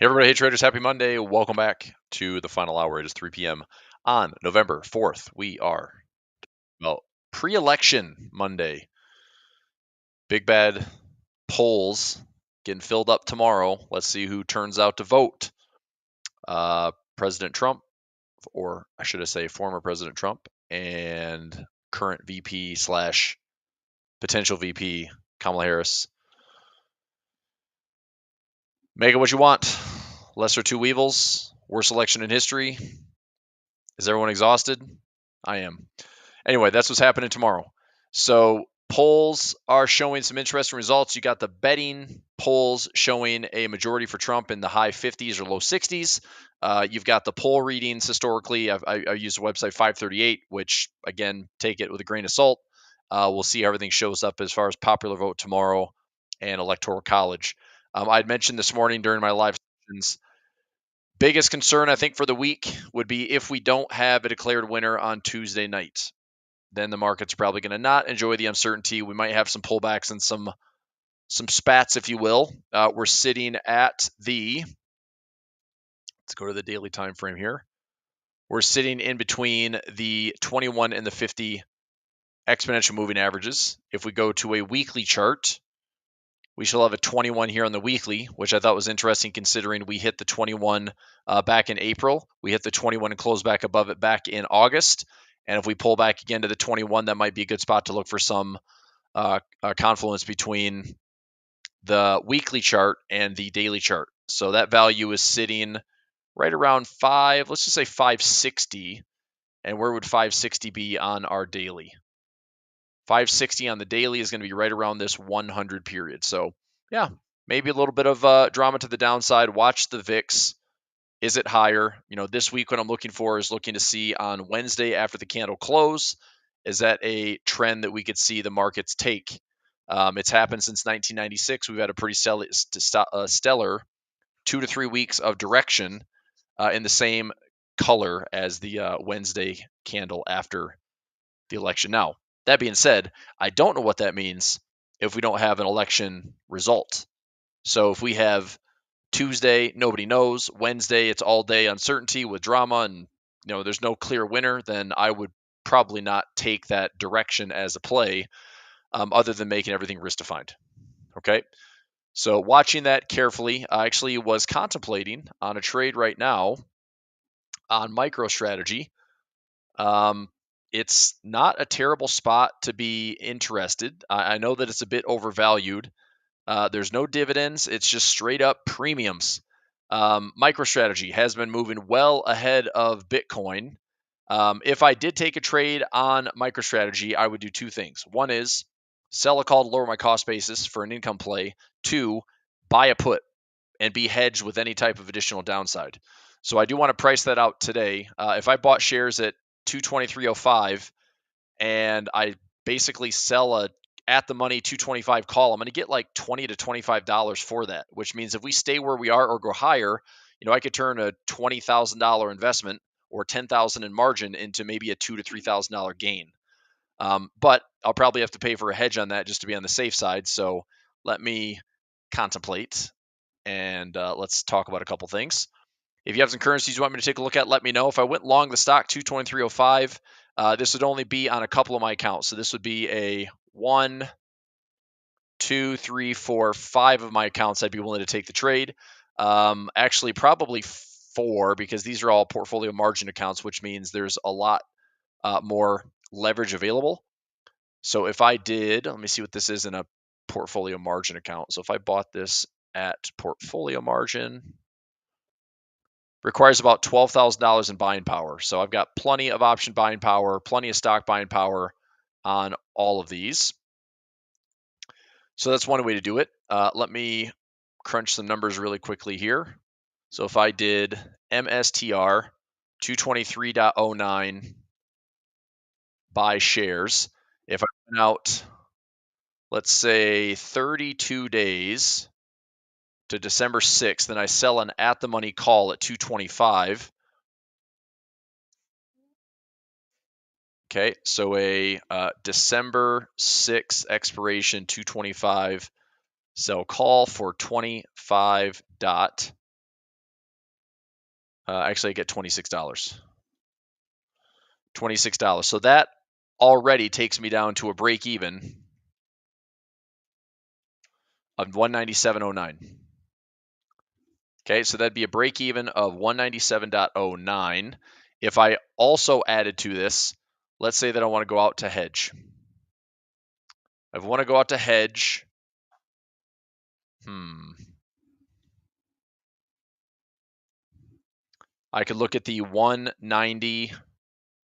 Hey everybody, hey traders, happy Monday. Welcome back to the final hour. It is 3 p.m. on November 4th. We are, well, pre-election Monday. Big bad polls getting filled up tomorrow. Let's see who turns out to vote. President Trump, or I should say former President Trump, and current VP slash potential VP Kamala Harris. Make it what you want. Lesser two evils. Worst election in history. Is everyone exhausted? I am. Anyway, that's what's happening tomorrow. So polls are showing some interesting results. You got the betting polls showing a majority for Trump in the high 50s or low 60s. You've got the poll readings historically. I use the website 538, which, again, take it with a grain of salt. We'll see how everything shows up as far as popular vote tomorrow and electoral college. I'd mentioned this morning during my live sessions, biggest concern, I think, for the week would be if we don't have a declared winner on Tuesday night. Then the market's probably going to not enjoy the uncertainty. We might have some pullbacks and some spats, if you will. We're sitting at the, let's go to the daily time frame here. We're sitting in between the 21 and the 50 exponential moving averages. If we go to a weekly chart, we shall have a 21 here on the weekly, which I thought was interesting considering we hit the 21 back in April. We hit the 21 and closed back above it back in August. And if we pull back again to the 21, that might be a good spot to look for some confluence between the weekly chart and the daily chart. So that value is sitting right around let's just say 560. And where would 560 be on our daily? 560 on the daily is going to be right around this 100 period. So yeah, maybe a little bit of drama to the downside. Watch the VIX. Is it higher? This week what I'm looking for is looking to see on Wednesday after the candle close. Is that a trend that we could see the markets take? It's happened since 1996. We've had a pretty stellar 2 to 3 weeks of direction in the same color as the Wednesday candle after the election. Now, that being said, I don't know what that means if we don't have an election result. So if we have Tuesday, nobody knows. Wednesday, it's all day uncertainty with drama and there's no clear winner, then I would probably not take that direction as a play other than making everything risk defined. Okay. So watching that carefully, I actually was contemplating on a trade right now on MicroStrategy. It's not a terrible spot to be interested. I know that it's a bit overvalued. There's no dividends. It's just straight up premiums. MicroStrategy has been moving well ahead of Bitcoin. If I did take a trade on MicroStrategy, I would do two things. One is sell a call to lower my cost basis for an income play. Two, buy a put and be hedged with any type of additional downside. So I do want to price that out today. If I bought shares at 223.05 and I basically sell a at the money 225 call, I'm going to get like $20 to $25 for that, which means if we stay where we are or go higher, I could turn a $20,000 investment or $10,000 in margin into maybe a $2,000 to $3,000 gain. But I'll probably have to pay for a hedge on that just to be on the safe side. So let me contemplate and let's talk about a couple things. If you have some currencies you want me to take a look at, let me know. If I went long the stock 223.05, this would only be on a couple of my accounts. So this would be a 1, 2, 3, 4, 5 of my accounts I'd be willing to take the trade. Actually, probably 4 because these are all portfolio margin accounts, which means there's a lot more leverage available. So if I did, let me see what this is in a portfolio margin account. So if I bought this at portfolio margin, requires about $12,000 in buying power. So I've got plenty of option buying power, plenty of stock buying power on all of these. So that's one way to do it. Let me crunch some numbers really quickly here. So if I did MSTR 223.09 buy shares, if I went out, let's say 32 days to December 6th, then I sell an at the money call at 225. Okay, so a December 6th expiration 225 sell call for 25 Actually, I get $26. $26. So that already takes me down to a break even of 197.09. Okay, so that'd be a break even of 197.09. If I also added to this, let's say that I want to go out to hedge. If I want to go out to hedge, I could look at the 190,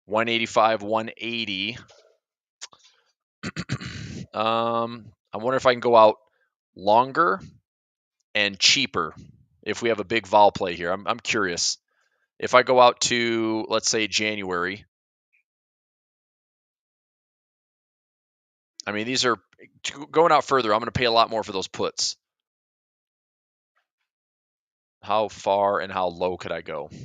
185, 180. I wonder if I can go out longer and cheaper if we have a big vol play here. I'm curious. If I go out to, let's say, January, I mean, these are going out further. I'm going to pay a lot more for those puts. How far and how low could I go? I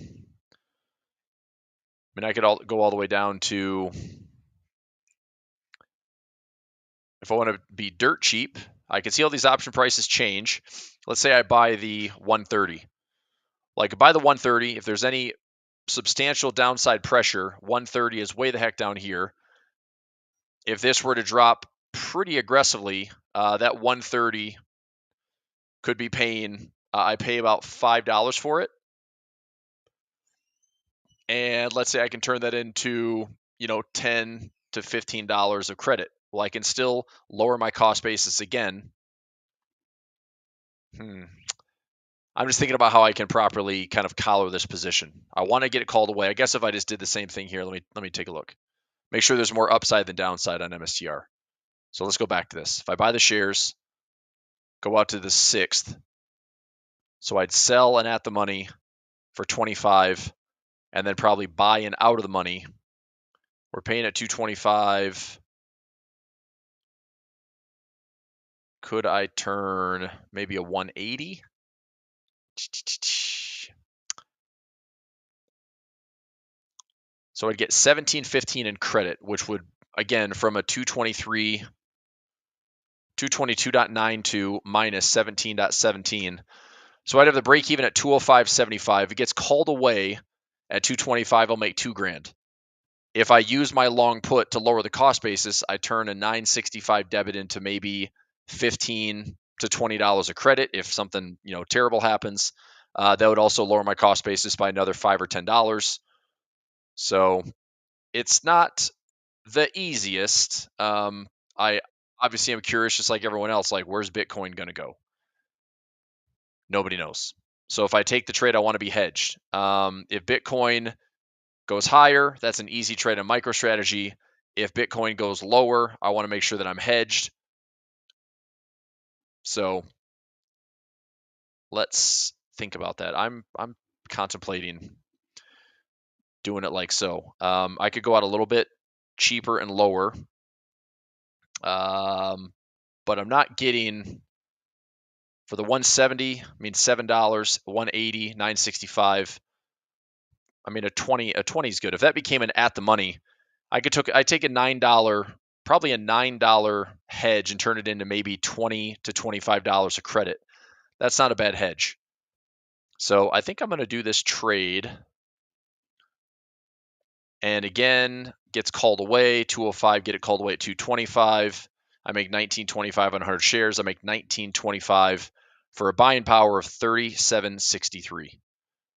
mean, I could go all the way down to, if I want to be dirt cheap, I can see all these option prices change. Let's say I buy the 130. Like, buy the 130. If there's any substantial downside pressure, 130 is way the heck down here. If this were to drop pretty aggressively, that 130 could be paying, I pay about $5 for it. And let's say I can turn that into, $10 to $15 of credit. Well, I can still lower my cost basis again. I'm just thinking about how I can properly kind of collar this position. I want to get it called away. I guess if I just did the same thing here, let me take a look. Make sure there's more upside than downside on MSTR. So let's go back to this. If I buy the shares, go out to the 6th. So I'd sell and at the money for 25 and then probably buy in out of the money. We're paying at 225. Could I turn maybe a 180? So I'd get 17.15 in credit, which would, again, from a 222.92 minus 17.17. So I'd have the break even at 205.75. If it gets called away at 225, I'll make $2,000. If I use my long put to lower the cost basis, I turn a 965 debit into maybe $15 to $20 of credit. If something terrible happens, that would also lower my cost basis by another $5 or $10. So it's not the easiest. I obviously am curious, just like everyone else, like, where's Bitcoin going to go? Nobody knows. So if I take the trade, I want to be hedged. If Bitcoin goes higher, that's an easy trade on MicroStrategy. If Bitcoin goes lower, I want to make sure that I'm hedged. So let's think about that. I'm contemplating doing it like so. I could go out a little bit cheaper and lower, but I'm not getting for the 170. I mean, $7, 180, 965. I mean, a 20 is good. If that became an at the money, I take a $9, probably a $9 hedge and turn it into maybe $20 to $25 of credit. That's not a bad hedge. So I think I'm going to do this trade. And again, gets called away, 205, get it called away at 225. I make 19.25 on 100 shares. I make 19.25 for a buying power of 37.63.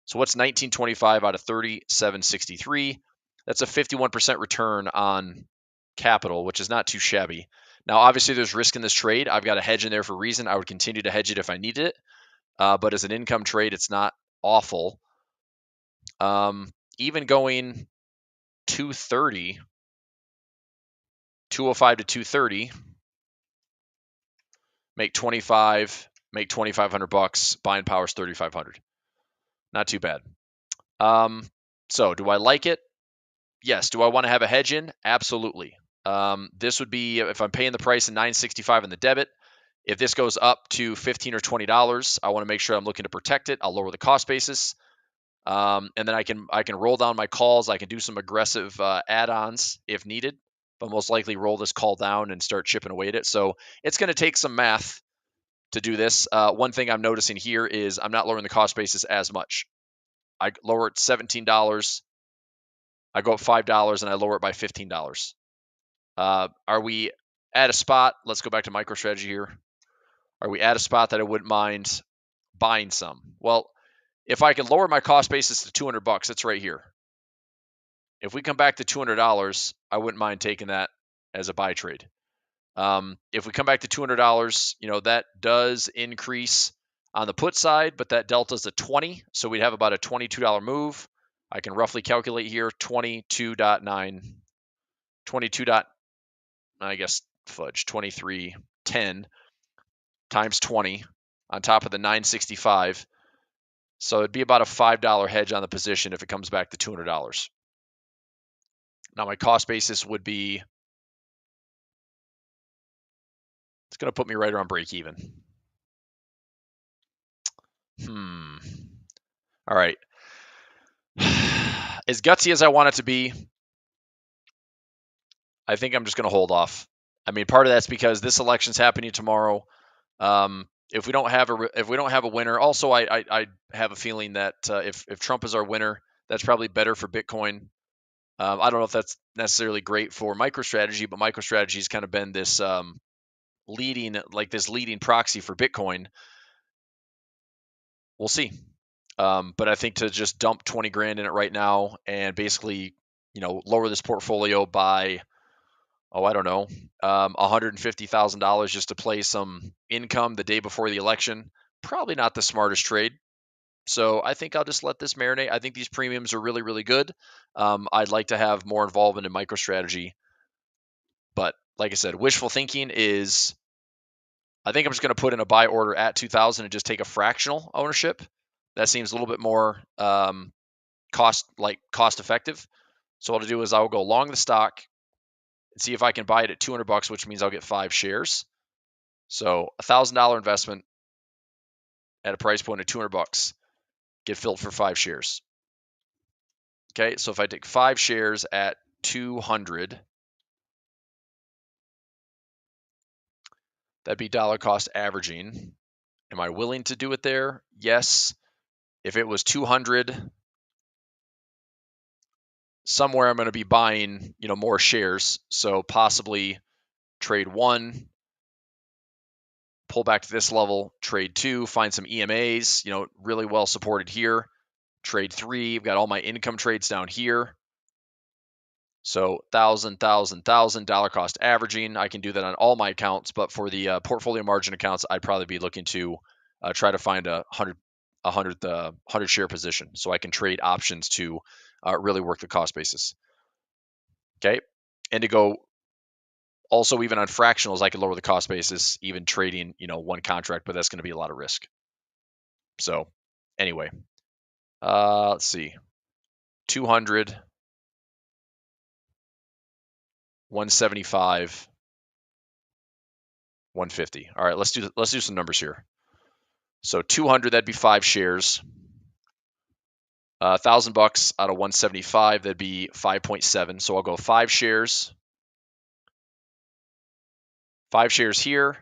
So what's 19.25 out of 37.63? That's a 51% return on capital, which is not too shabby. Now, obviously, there's risk in this trade. I've got a hedge in there for a reason. I would continue to hedge it if I needed it. But as an income trade, it's not awful. Even going 230, 205 to 230, make 25, make $2,500. Buying power is 3,500. Not too bad. So do I like it? Yes. Do I want to have a hedge in? Absolutely. This would be if I'm paying the price of $965 in the debit. If this goes up to $15 or $20, I want to make sure I'm looking to protect it. I'll lower the cost basis, and then I can roll down my calls. I can do some aggressive add-ons if needed, but most likely roll this call down and start chipping away at it. So it's going to take some math to do this. One thing I'm noticing here is I'm not lowering the cost basis as much. I lower it $17. I go up $5 and I lower it by $15. Are we at a spot? Let's go back to MicroStrategy here. Are we at a spot that I wouldn't mind buying some? Well, if I can lower my cost basis to $200, it's right here. If we come back to $200, I wouldn't mind taking that as a buy trade. If we come back to $200, that does increase on the put side, but that delta's a 20, so we'd have about a $22 move. I can roughly calculate here 22.9, 22. I guess fudge 23.10 times 20 on top of the 965. So it'd be about a $5 hedge on the position if it comes back to $200. Now my cost basis would be, it's going to put me right around break even. All right. As gutsy as I want it to be, I think I'm just going to hold off. I mean, part of that's because this election's happening tomorrow. If we don't have a winner, also I have a feeling that if Trump is our winner, that's probably better for Bitcoin. I don't know if that's necessarily great for MicroStrategy, but MicroStrategy's kind of been this leading proxy for Bitcoin. We'll see. But I think to just dump 20 grand in it right now and basically, lower this portfolio by, I don't know, $150,000 just to play some income the day before the election, probably not the smartest trade. So I think I'll just let this marinate. I think these premiums are really, really good. I'd like to have more involvement in MicroStrategy. But like I said, wishful thinking is, I think I'm just going to put in a buy order at 2,000 and just take a fractional ownership. That seems a little bit more cost effective. So what I'll do is I'll go long the stock and see if I can buy it at $200, which means I'll get 5 shares. So $1,000 investment at a price point of $200, get filled for 5 shares. Okay, so if I take 5 shares at 200, that'd be dollar cost averaging. Am I willing to do it there? Yes. If it was 200, somewhere I'm going to be buying, more shares. So possibly trade 1, pull back to this level, trade 2, find some EMAs, really well supported here. Trade 3, I've got all my income trades down here. So $1,000 dollar cost averaging. I can do that on all my accounts, but for the portfolio margin accounts, I'd probably be looking to try to find a 100 share position so I can trade options to really work the cost basis. Okay, and to go also even on fractionals, I could lower the cost basis even trading 1 contract, but that's going to be a lot of risk. So anyway, let's see, 200. 175, 150. All right, let's do some numbers here. So 200, that'd be 5 shares. $1,000 out of 175, that'd be 5.7. So I'll go 5 shares. 5 shares here.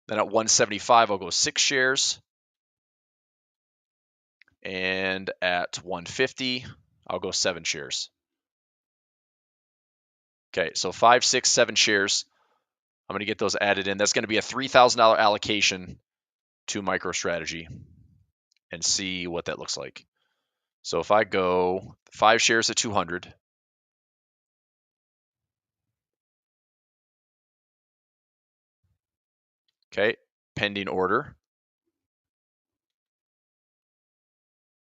Then at 175, I'll go 6 shares. And at 150, I'll go 7 shares. Okay, so 5, 6, 7 shares. I'm going to get those added in. That's going to be a $3,000 allocation to MicroStrategy and see what that looks like. So if I go 5 shares at 200, okay, pending order,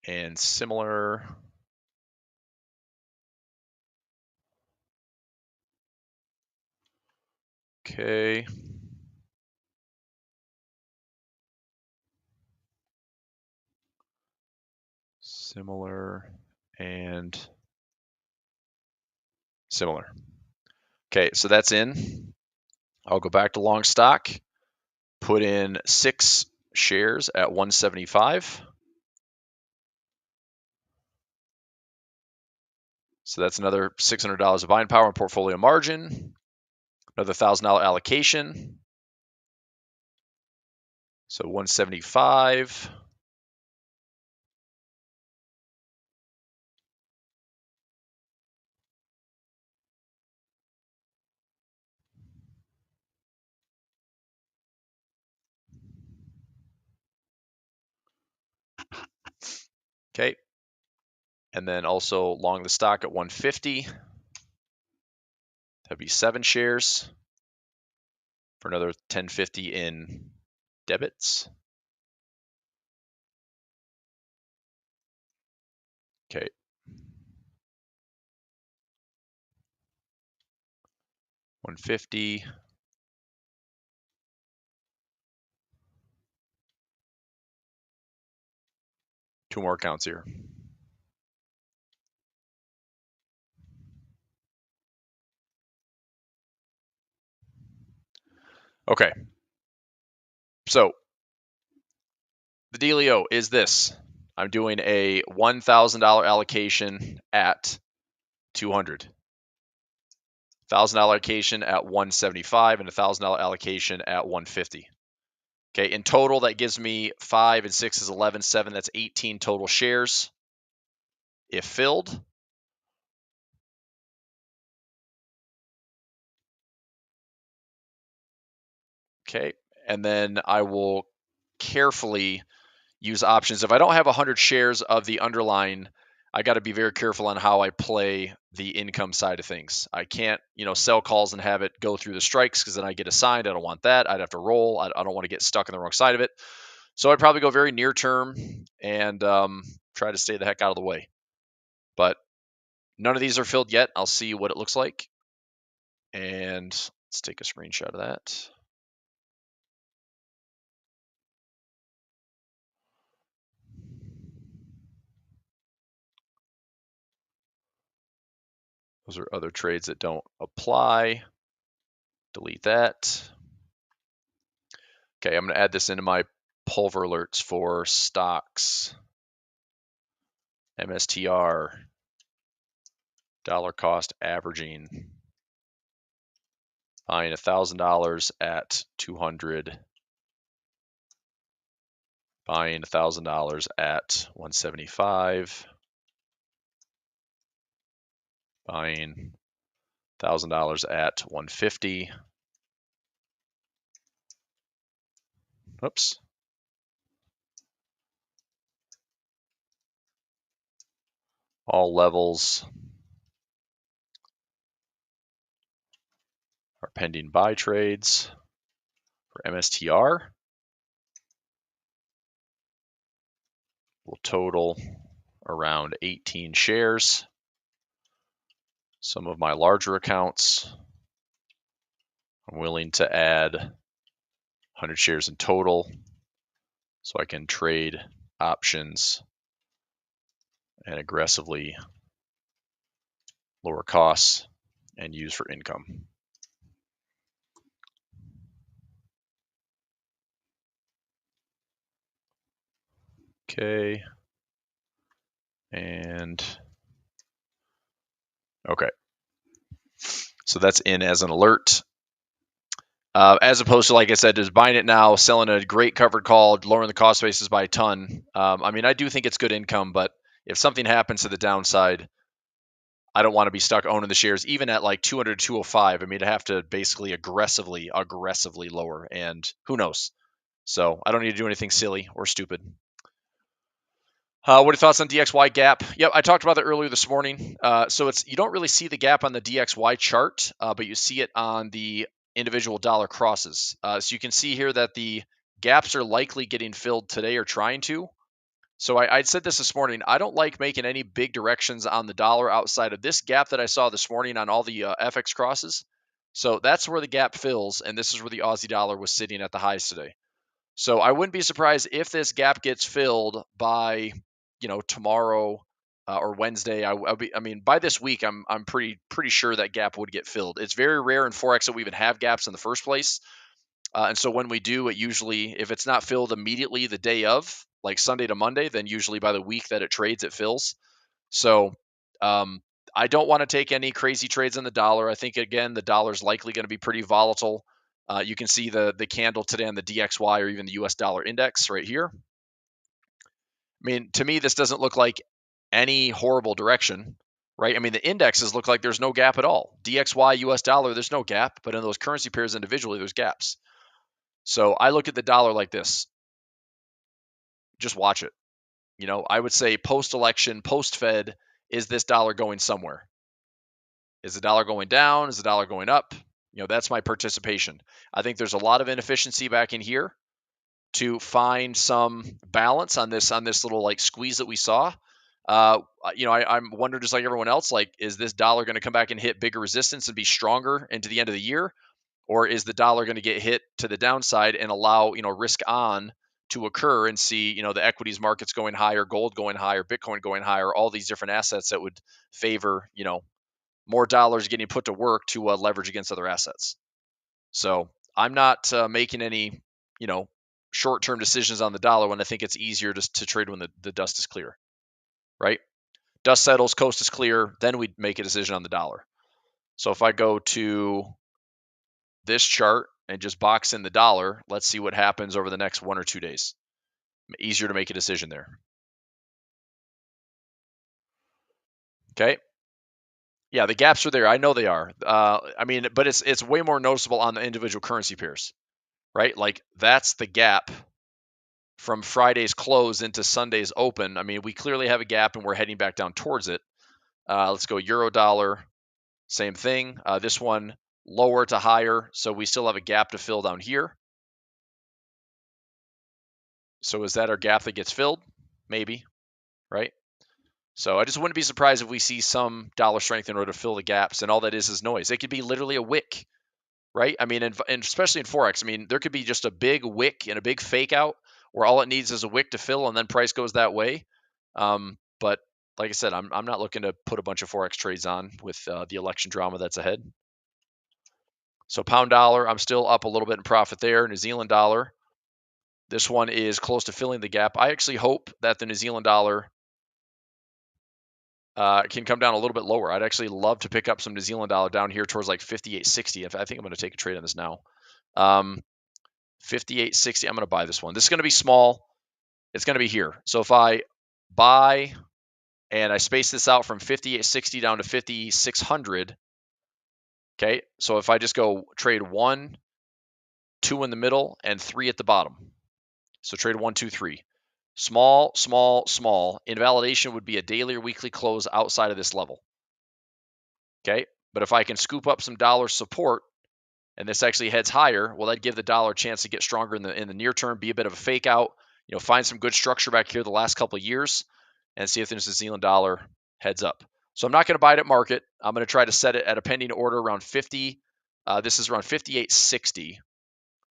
and similar. Okay. Similar and similar. Okay, so that's in. I'll go back to long stock, put in 6 shares at 175. So that's another $600 of buying power and portfolio margin, another $1,000 allocation. So 175. Okay. And then also long the stock at 150. That'd be 7 shares for another 1050 in debits. Okay. 150. Two more accounts here. Okay. So the dealio is this. I'm doing a $1,000 allocation at 200. $1,000 allocation at 175 and a $1,000 allocation at 150. Okay, in total, that gives me 5 and 6 is 11, 7, that's 18 total shares. If filled, okay, and then I will carefully use options. If I don't have 100 shares of the underlying, I got to be very careful on how I play the income side of things. I can't, sell calls and have it go through the strikes because then I get assigned. I don't want that. I'd have to roll. I don't want to get stuck on the wrong side of it. So I'd probably go very near term and try to stay the heck out of the way. But none of these are filled yet. I'll see what it looks like. And let's take a screenshot of that. Those are other trades that don't apply. Delete that. Okay, I'm going to add this into my Pulver alerts for stocks. MSTR. Dollar cost averaging. Buying $1,000 at 200. Buying $1,000 at 175. Buying $1,000 at 150. Oops. All levels are pending buy trades for MSTR. Will total around 18 shares. Some of my larger accounts, I'm willing to add 100 shares in total so I can trade options and aggressively lower costs and use for income. Okay. And okay. So that's in as an alert. As opposed to, like I said, just buying it now, selling a great covered call, lowering the cost basis by a ton. I do think it's good income, but if something happens to the downside, I don't want to be stuck owning the shares, even at like 200 to 205. I have to basically aggressively lower, and who knows? So I don't need to do anything silly or stupid. What are your thoughts on DXY gap? Yep, I talked about that earlier this morning. So you don't really see the gap on the DXY chart, but you see it on the individual dollar crosses. So you can see here that the gaps are likely getting filled today or trying to. So I said this morning. I don't like making any big directions on the dollar outside of this gap that I saw this morning on all the FX crosses. So that's where the gap fills, and this is where the Aussie dollar was sitting at the highs today. So I wouldn't be surprised if this gap gets filled by tomorrow or Wednesday. By this week, I'm pretty sure that gap would get filled. It's very rare in Forex that we even have gaps in the first place. And so when we do, it usually, if it's not filled immediately the day of, like Sunday to Monday, then usually by the week that it trades, it fills. So I don't want to take any crazy trades on the dollar. I think, again, the dollar is likely going to be pretty volatile. You can see the candle today on the DXY or even the US dollar index right here. To me, this doesn't look like any horrible direction, right? The indexes look like there's no gap at all. DXY, US dollar, there's no gap, but in those currency pairs individually, there's gaps. So I look at the dollar like this. Just watch it. I would say post-election, post-Fed, is this dollar going somewhere? Is the dollar going down? Is the dollar going up? That's my participation. I think there's a lot of inefficiency back in here to find some balance on this little like squeeze that we saw. I'm wondering, just like everyone else, like, is this dollar going to come back and hit bigger resistance and be stronger into the end of the year? Or is the dollar going to get hit to the downside and allow, risk on to occur and see, the equities markets going higher, gold going higher, Bitcoin going higher, all these different assets that would favor, more dollars getting put to work to leverage against other assets. So I'm not making any, short-term decisions on the dollar when I think it's easier to trade when the dust is clear, right? Dust settles, coast is clear, then we'd make a decision on the dollar. So if I go to this chart and just box in the dollar, let's see what happens over the next 1 or 2 days. Easier to make a decision there. Okay. Yeah, the gaps are there. I know they are. But it's way more noticeable on the individual currency pairs, right? Like that's the gap from Friday's close into Sunday's open. I mean, we clearly have a gap and we're heading back down towards it. Let's go euro dollar. Same thing. This one lower to higher. So we still have a gap to fill down here. So is that our gap that gets filled? Maybe, right? So I just wouldn't be surprised if we see some dollar strength in order to fill the gaps, and all that is noise. It could be literally a wick, right? I mean, and especially in Forex, I mean, there could be just a big wick and a big fake out where all it needs is a wick to fill, and then price goes that way. But like I said, I'm not looking to put a bunch of Forex trades on with the election drama that's ahead. So pound dollar, I'm still up a little bit in profit there. New Zealand dollar, this one is close to filling the gap. I actually hope that the New Zealand dollar can come down a little bit lower. I'd actually love to pick up some New Zealand dollar down here towards like 58.60. I think I'm going to take a trade on this now. 58.60. I'm going to buy this one. This is going to be small. It's going to be here. So if I buy and I space this out from 58.60 down to 5,600, okay. So if I just go trade 1, 2 in the middle, and 3 at the bottom. So trade 1, 2, 3. Small, small, small. Invalidation would be a daily or weekly close outside of this level. Okay. But if I can scoop up some dollar support and this actually heads higher, well, that'd give the dollar a chance to get stronger in the near term, be a bit of a fake out, find some good structure back here the last couple of years and see if the New Zealand dollar heads up. So I'm not going to buy it at market. I'm going to try to set it at a pending order around 50. This is around 58.60.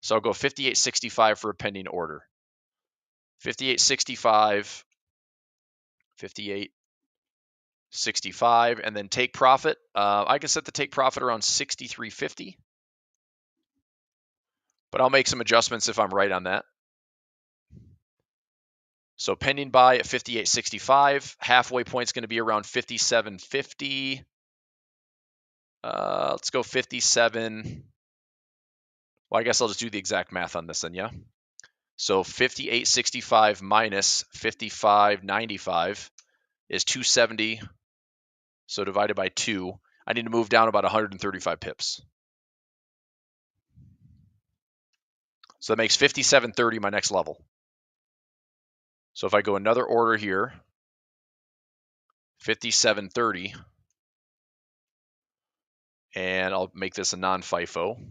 So I'll go 58.65 for a pending order. 58.65, 58.65, and then take profit. I can set the take profit around 63.50, but I'll make some adjustments if I'm right on that. So pending buy at 58.65, halfway point is going to be around 57.50. Let's go 57. Well, I guess I'll just do the exact math on this then, yeah. So 58.65 minus 55.95 is 270. So divided by 2, I need to move down about 135 pips. So that makes 57.30 my next level. So if I go another order here, 57.30, and I'll make this a non-FIFO.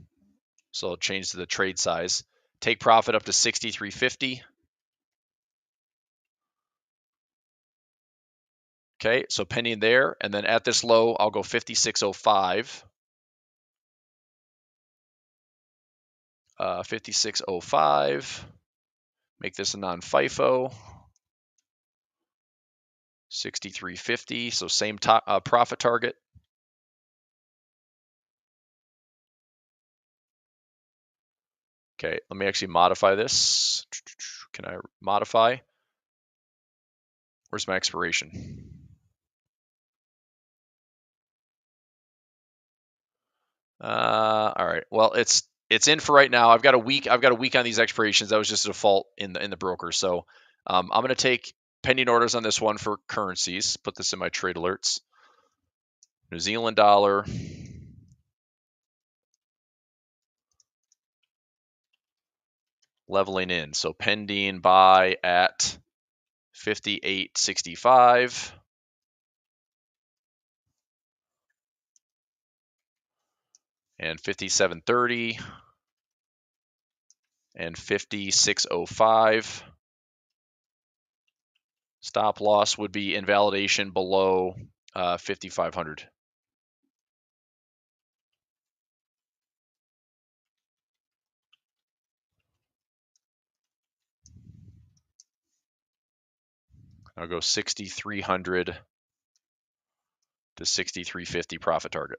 So I'll change to the trade size. Take profit up to 63.50. Okay, so pending there, and then at this low, I'll go 56.05. 56.05. Make this a non-FIFO. 63.50. So same profit target. Okay, let me actually modify this. Can I modify? Where's my expiration? All right. Well, it's in for right now. I've got a week on these expirations. That was just a default in the broker. So I'm going to take pending orders on this one for currencies. Put this in my trade alerts. New Zealand dollar. Leveling in. So pending buy at 58.65. And 57.30. And 56.05. Stop loss would be invalidation below 5,500. I'll go 6,300 to 6,350 profit target.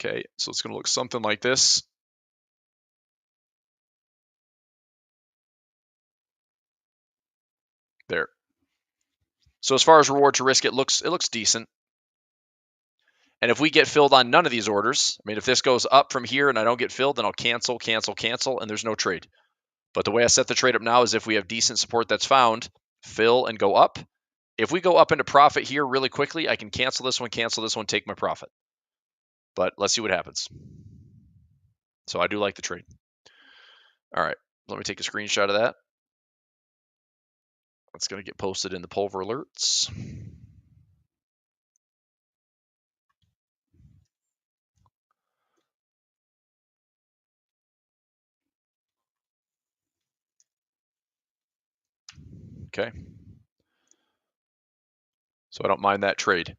Okay, so it's going to look something like this. There. So as far as reward to risk, it looks decent. And if we get filled on none of these orders, I mean, if this goes up from here and I don't get filled, then I'll cancel, and there's no trade. But the way I set the trade up now is if we have decent support that's found, fill and go up. If we go up into profit here really quickly, I can cancel this one, take my profit. But let's see what happens. So I do like the trade. All right, let me take a screenshot of that. It's going to get posted in the Pulver alerts. Okay. So I don't mind that trade.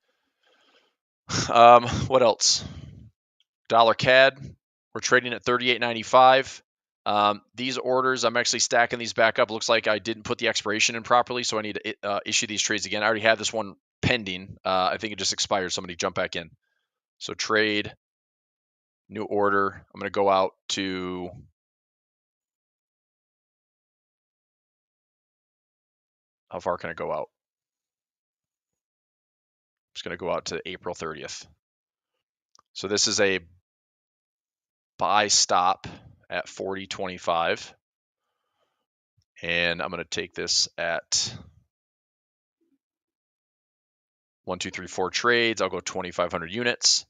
What else? Dollar CAD. We're trading at 38.95. These orders, I'm actually stacking these back up. Looks like I didn't put the expiration in properly, so I need to issue these trades again. I already have this one pending. I think it just expired. Somebody jump back in. So trade, new order. I'm going to go out to how far can I go out? I'm just going to go out to April 30th. So this is a buy stop at 40.25. And I'm going to take this at 1, 2, 3, 4 trades. I'll go 2,500 units.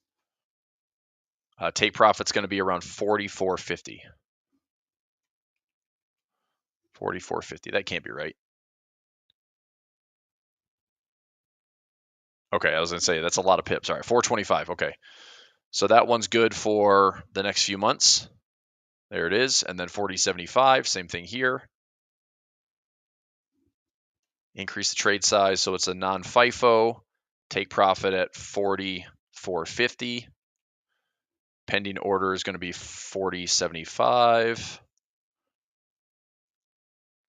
Take profit's going to be around 44.50. 44.50. That can't be right. Okay, I was going to say that's a lot of pips. All right, 425. Okay. So that one's good for the next few months. There it is. And then 40.75, same thing here. Increase the trade size so it's a non-FIFO. Take profit at 44.50. Pending order is going to be 40.75.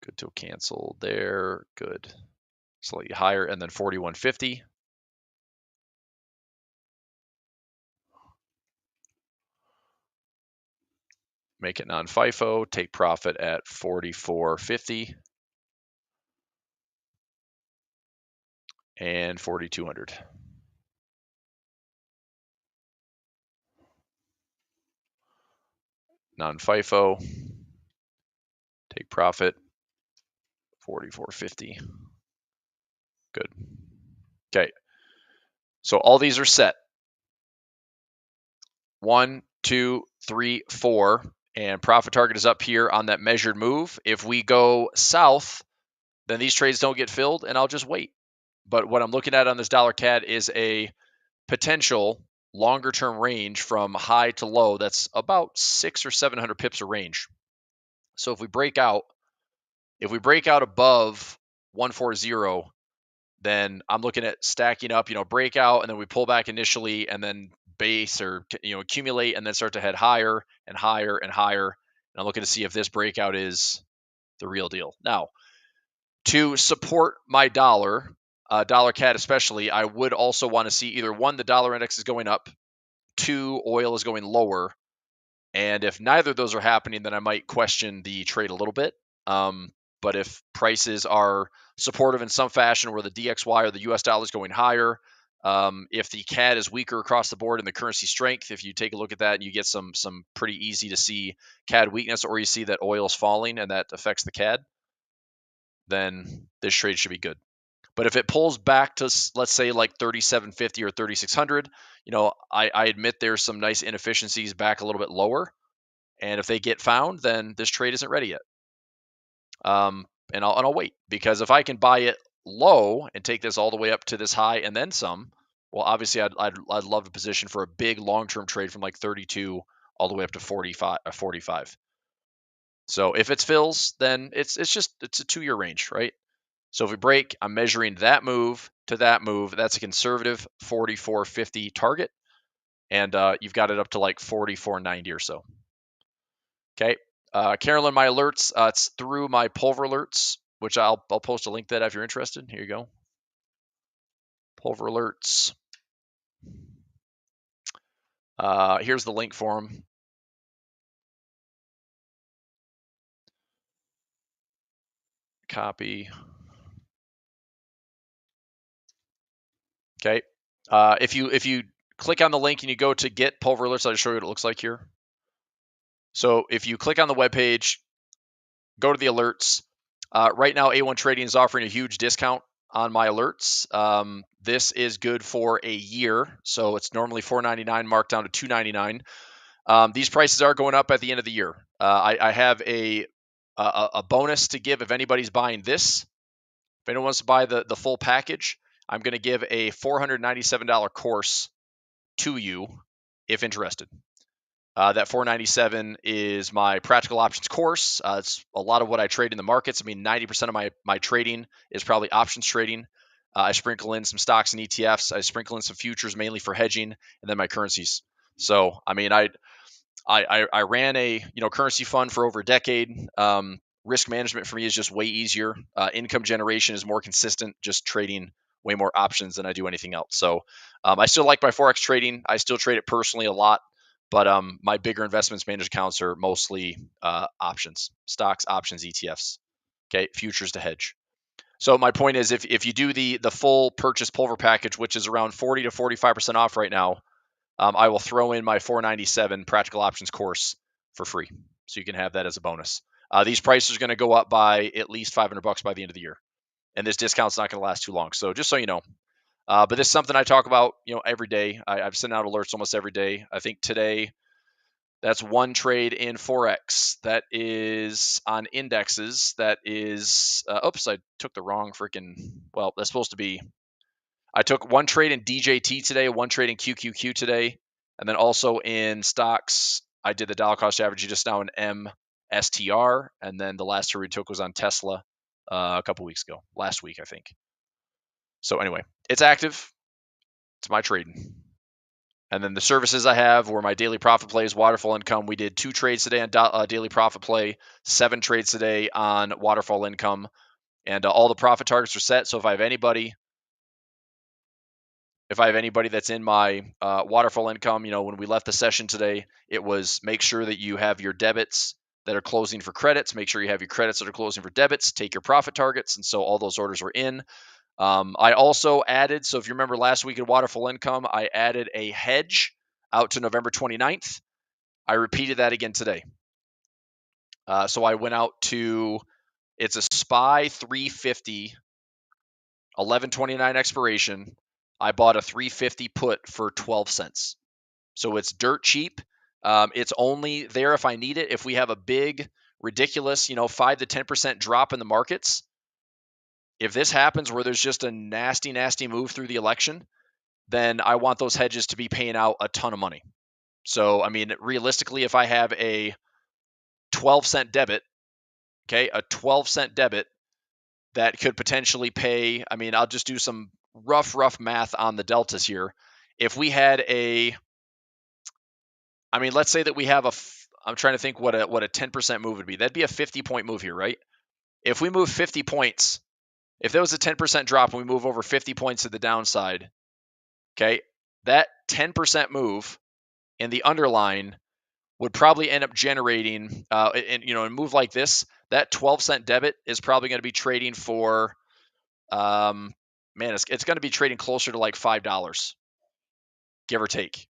Good till cancel there. Good. Slightly higher. And then 41.50. Make it non-FIFO. Take profit at 44.50. And 4,200. Non-FIFO. Take profit 44.50. Good. Okay. So all these are set. 1, 2, 3, 4. And profit target is up here on that measured move. If we go south, then these trades don't get filled and I'll just wait. But what I'm looking at on this dollar CAD is a potential longer term range from high to low. That's about 600 or 700 pips of range. So if we break out above 140, then I'm looking at stacking up, breakout, and then we pull back initially and then base or, accumulate and then start to head higher and higher and higher. And I'm looking to see if this breakout is the real deal. Now, to support my dollar CAD especially, I would also want to see either 1, the dollar index is going up, 2, oil is going lower. And if neither of those are happening, then I might question the trade a little bit. But if prices are supportive in some fashion where the DXY or the US dollar is going higher, if the CAD is weaker across the board in the currency strength, if you take a look at that and you get some pretty easy to see CAD weakness, or you see that oil is falling and that affects the CAD, then this trade should be good. But if it pulls back to, let's say, like 3750 or 3600, I admit there's some nice inefficiencies back a little bit lower. And if they get found, then this trade isn't ready yet. And I'll wait, because if I can buy it low and take this all the way up to this high and then some, well, obviously I'd love to position for a big long-term trade from like 32 all the way up to 45. So if it fills, then it's a 2-year range, right? So if we break, I'm measuring that move to that move. That's a conservative 44.50 target, and you've got it up to like 44.90 or so. Okay. Carolyn, my alerts, it's through my Pulver alerts, which I'll post a link to that if you're interested. Here you go. Pulver alerts. Here's the link for them. Copy. Okay. If you click on the link and you go to get Pulver alerts, I'll just show you what it looks like here. So if you click on the web page, go to the alerts. Right now, A1 Trading is offering a huge discount on my alerts. This is good for a year, so it's normally $4.99, marked down to $2.99. These prices are going up at the end of the year. I have a bonus to give if anybody's buying this. If anyone wants to buy the full package, I'm going to give a $497 course to you if interested. That $497 is my practical options course. It's a lot of what I trade in the markets. I mean, 90% of my trading is probably options trading. I sprinkle in some stocks and ETFs. I sprinkle in some futures, mainly for hedging, and then my currencies. So, I mean, I ran a currency fund for over a decade. Risk management for me is just way easier. Income generation is more consistent, just trading way more options than I do anything else. So I still like my Forex trading. I still trade it personally a lot, but my bigger investments managed accounts are mostly options, stocks, options, ETFs, okay, futures to hedge. So my point is, if you do the full purchase Pulver package, which is around 40 to 45% off right now, I will throw in my $497 practical options course for free, so you can have that as a bonus. These prices are going to go up by at least $500 by the end of the year, and this discount's not going to last too long. So just so you know, but this is something I talk about, every day. I've sent out alerts almost every day. I think today that's one trade in Forex. That is on indexes. That is, oops, I took the wrong freaking. Well, that's supposed to be. I took one trade in DJT today, one trade in QQQ today, and then also in stocks, I did the dollar cost average just now in MSTR, and then the last trade we took was on Tesla a couple weeks ago, last week, I think. So anyway, it's active. It's my trading. And then the services I have were my daily profit plays, waterfall income. We did 2 trades today on daily profit play, 7 trades today on waterfall income, and all the profit targets are set. So if I have anybody that's in my waterfall income, when we left the session today, it was make sure that you have your debits that are closing for credits, make sure you have your credits that are closing for debits, take your profit targets. And so all those orders were in. I also added, so if you remember last week in waterfall income, I added a hedge out to November 29th. I repeated that again today. So I went out to, it's a SPY 350, 11/29 expiration. I bought a 350 put for 12 cents. So it's dirt cheap. It's only there if I need it. If we have a big, ridiculous, 5 to 10% drop in the markets, if this happens where there's just a nasty, nasty move through the election, then I want those hedges to be paying out a ton of money. So, I mean, realistically, if I have a 12-cent debit, okay, a 12-cent debit that could potentially pay, I mean, I'll just do some rough math on the deltas here. If we had let's say that we have I'm trying to think what a 10% move would be. That'd be a 50-point move here, right? If we move 50 points, if there was a 10% drop and we move over 50 points to the downside, okay, that 10% move in the underline would probably end up generating, a move like this, that 12-cent debit is probably going to be trading for, it's going to be trading closer to like $5, give or take.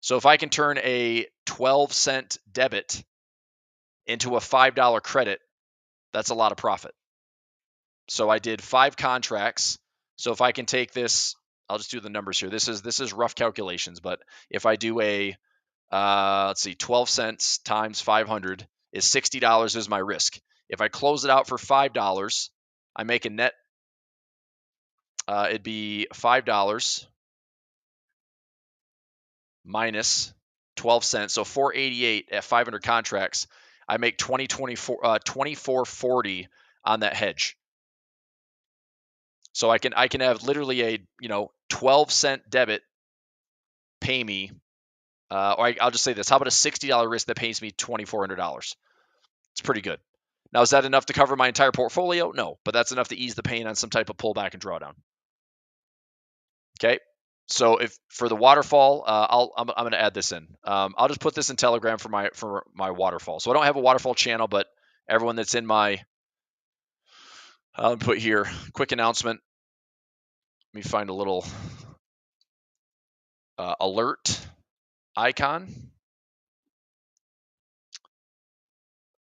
So if I can turn a 12-cent debit into a $5 credit, that's a lot of profit. So I did 5 contracts. So if I can take this, I'll just do the numbers here. This is rough calculations, but if I do a let's see, 12 cents times 500 is $60 is my risk. If I close it out for $5, I make a net, it'd be $5 minus 12 cents. So 488 at 500 contracts, I make 2440 on that hedge. So I can have literally a 12-cent debit pay me, or I'll just say this: how about a $60 risk that pays me $2,400? It's pretty good. Now, is that enough to cover my entire portfolio? No, but that's enough to ease the pain on some type of pullback and drawdown. Okay. So if for the waterfall, I'm going to add this in. I'll just put this in Telegram for my waterfall. So I don't have a waterfall channel, but everyone that's in my, I'll put here quick announcement. Let me find a little alert icon.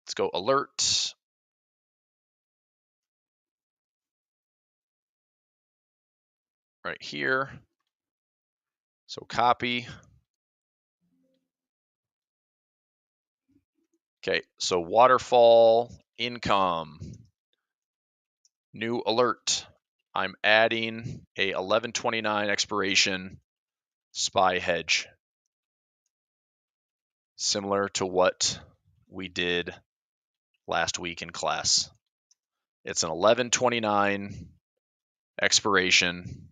Let's go alert. Right here. So copy. Okay, so waterfall income. New alert. I'm adding a 11/29 expiration SPY hedge. Similar to what we did last week in class. It's an 11/29 expiration,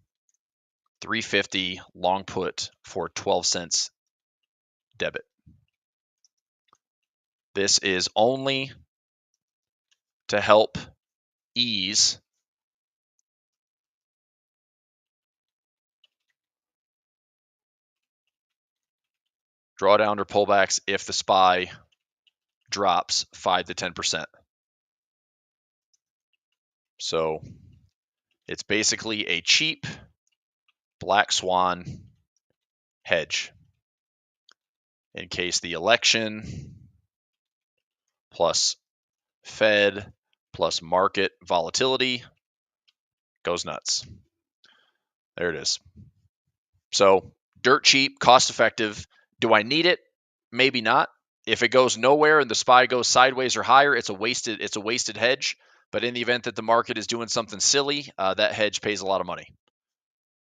350 long put for 12 cents debit. This is only to help ease drawdown or pullbacks if the SPY drops 5 to 10%. So it's basically a cheap black swan hedge in case the election plus Fed plus market volatility goes nuts. There it is. So dirt cheap, cost effective. Do I need it? Maybe not. If it goes nowhere and the SPY goes sideways or higher, it's a wasted hedge. But in the event that the market is doing something silly, that hedge pays a lot of money.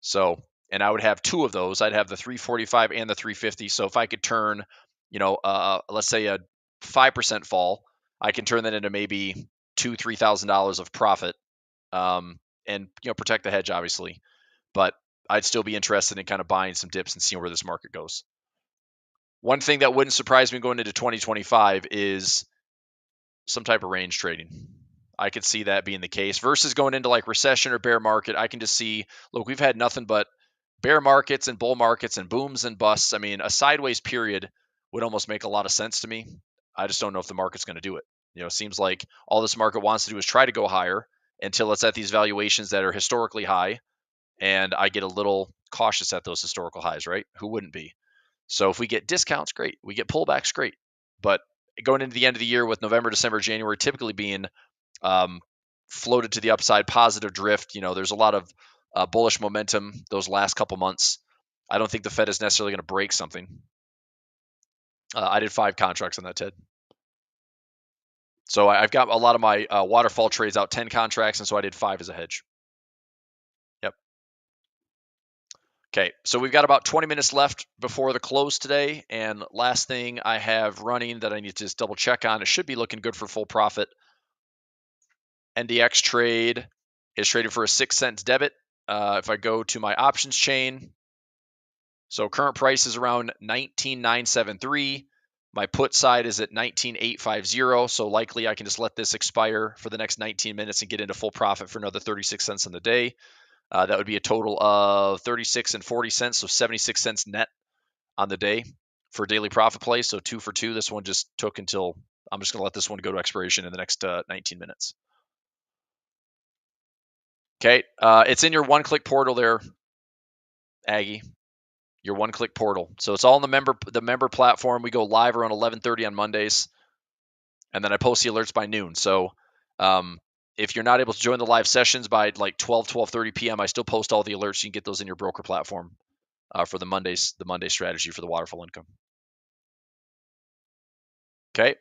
So, and I would have two of those. I'd have the 345 and the 350. So if I could turn, let's say a 5% fall, I can turn that into maybe $2,000-$3,000 of profit, and protect the hedge obviously. But I'd still be interested in kind of buying some dips and seeing where this market goes. One thing that wouldn't surprise me going into 2025 is some type of range trading. I could see that being the case versus going into like recession or bear market. I can just see, look, we've had nothing but bear markets and bull markets and booms and busts. I mean, a sideways period would almost make a lot of sense to me. I just don't know if the market's going to do it. It seems like all this market wants to do is try to go higher until it's at these valuations that are historically high. And I get a little cautious at those historical highs, right? Who wouldn't be? So if we get discounts, great. We get pullbacks, great. But going into the end of the year with November, December, January typically being floated to the upside, positive drift. There's a lot of bullish momentum those last couple months. I don't think the Fed is necessarily going to break something. I did 5 contracts on that, Ted. So I've got a lot of my waterfall trades out 10 contracts, and so I did 5 as a hedge. Yep. Okay, so we've got about 20 minutes left before the close today, and last thing I have running that I need to just double check on, it should be looking good for full profit. NDX trade is traded for a 6 cents debit. If I go to my options chain, so current price is around 19,973. My put side is at 19,850. So likely I can just let this expire for the next 19 minutes and get into full profit for another 36 cents on the day. That would be a total of 36 and 40 cents. So 76 cents net on the day for daily profit play. So 2 for 2. This one just took until I'm just going to let this one go to expiration in the next 19 minutes. Okay. It's in your one-click portal there, Aggie. Your one-click portal. So it's all in the member platform. We go live around 11:30 on Mondays, and then I post the alerts by noon. So if you're not able to join the live sessions by like 12:30 p.m., I still post all the alerts. You can get those in your broker platform for the Monday strategy for the waterfall income. Okay.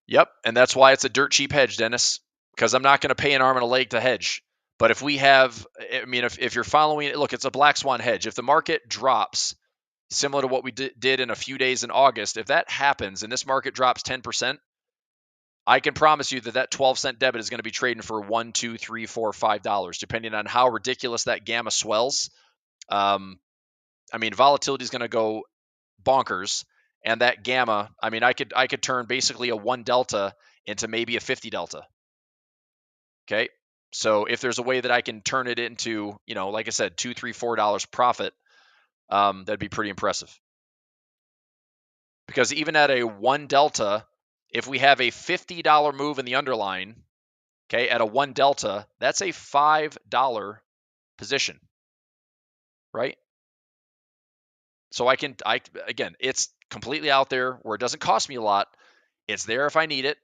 Yep. And that's why it's a dirt cheap hedge, Dennis, because I'm not going to pay an arm and a leg to hedge. But if we have, I mean, if you're following it, look, it's a black swan hedge. If the market drops, similar to what we did in a few days in August, if that happens and this market drops 10%, I can promise you that that 12-cent debit is going to be trading for $1, $2, $3, $4, $5, depending on how ridiculous that gamma swells. I mean, volatility is going to go bonkers, and that gamma. I mean, I could turn basically a 1 delta into maybe a 50 delta. Okay, so if there's a way that I can turn it into, like I said, $2, $3, $4 profit, that'd be pretty impressive. Because even at a 1 delta, if we have a $50 move in the underlying, okay, at a 1 delta, that's a $5 position, right? So again, it's completely out there where it doesn't cost me a lot. It's there if I need it.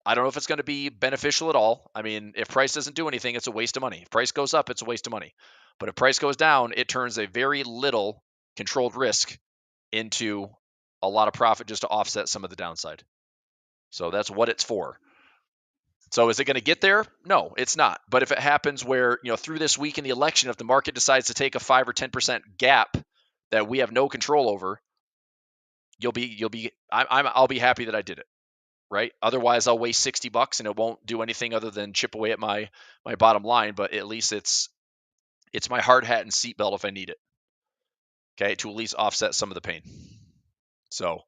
I don't know if it's going to be beneficial at all. I mean, if price doesn't do anything, it's a waste of money. If price goes up, it's a waste of money. But if price goes down, it turns a very little controlled risk into a lot of profit just to offset some of the downside. So that's what it's for. So is it going to get there? No, it's not. But if it happens where, through this week in the election, if the market decides to take a 5 or 10% gap that we have no control over, I'll be happy that I did it, right? Otherwise I'll waste $60 and it won't do anything other than chip away at my bottom line, but at least it's my hard hat and seatbelt if I need it. Okay, to at least offset some of the pain. So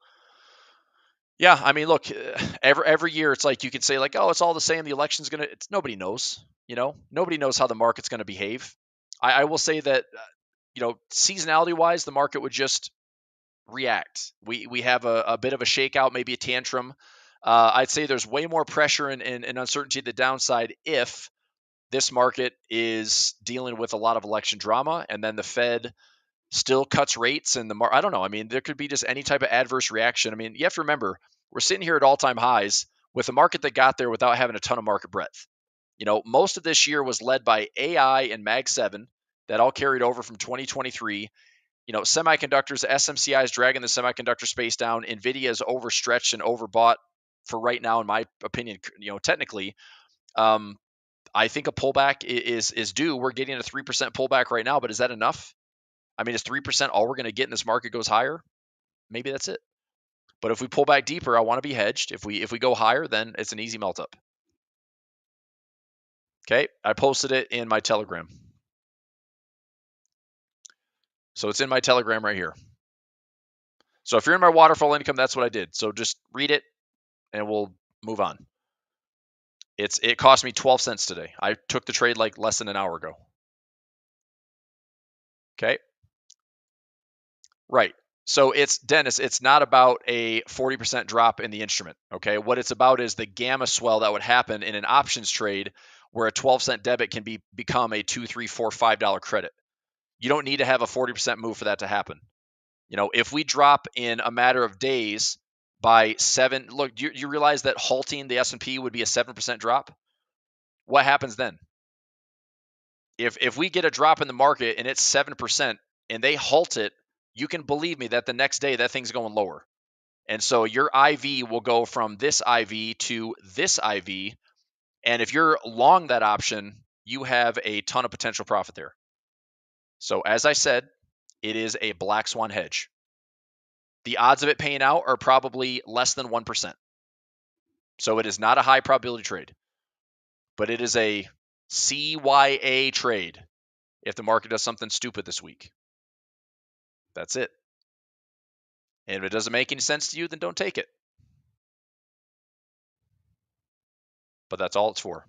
yeah, I mean, look, every year it's like you can say like, oh, it's all the same. The election's gonna. It's nobody knows. Nobody knows how the market's gonna behave. I will say that seasonality wise, the market would just react. We have a bit of a shakeout, maybe a tantrum. I'd say there's way more pressure and uncertainty at the downside if this market is dealing with a lot of election drama, and then the Fed still cuts rates and I don't know. I mean, there could be just any type of adverse reaction. I mean, you have to remember, we're sitting here at all-time highs with a market that got there without having a ton of market breadth. Most of this year was led by AI and Mag 7 that all carried over from 2023. Semiconductors, SMCI is dragging the semiconductor space down. Nvidia is overstretched and overbought for right now, in my opinion. Technically, I think a pullback is due. We're getting a 3% pullback right now, but is that enough? I mean, is 3% all we're going to get in this market goes higher? Maybe that's it. But if we pull back deeper, I want to be hedged. If we go higher, then it's an easy melt up. Okay, I posted it in my Telegram. So it's in my Telegram right here. So if you're in my waterfall income, that's what I did. So just read it and we'll move on. It cost me 12 cents today. I took the trade like less than an hour ago. Okay. Right. So Dennis, it's not about a 40% drop in the instrument. Okay. What it's about is the gamma swell that would happen in an options trade where a 12-cent debit can become a $2, $3, $4, $5 credit. You don't need to have a 40% move for that to happen. If we drop in a matter of days by 7, look, do you realize that halting the S&P would be a 7% drop? What happens then? If we get a drop in the market and it's 7% and they halt it, you can believe me that the next day that thing's going lower. And so your IV will go from this IV to this IV. And if you're long that option, you have a ton of potential profit there. So as I said, it is a black swan hedge. The odds of it paying out are probably less than 1%. So it is not a high probability trade, but it is a CYA trade if the market does something stupid this week. That's it. And if it doesn't make any sense to you, then don't take it. But that's all it's for.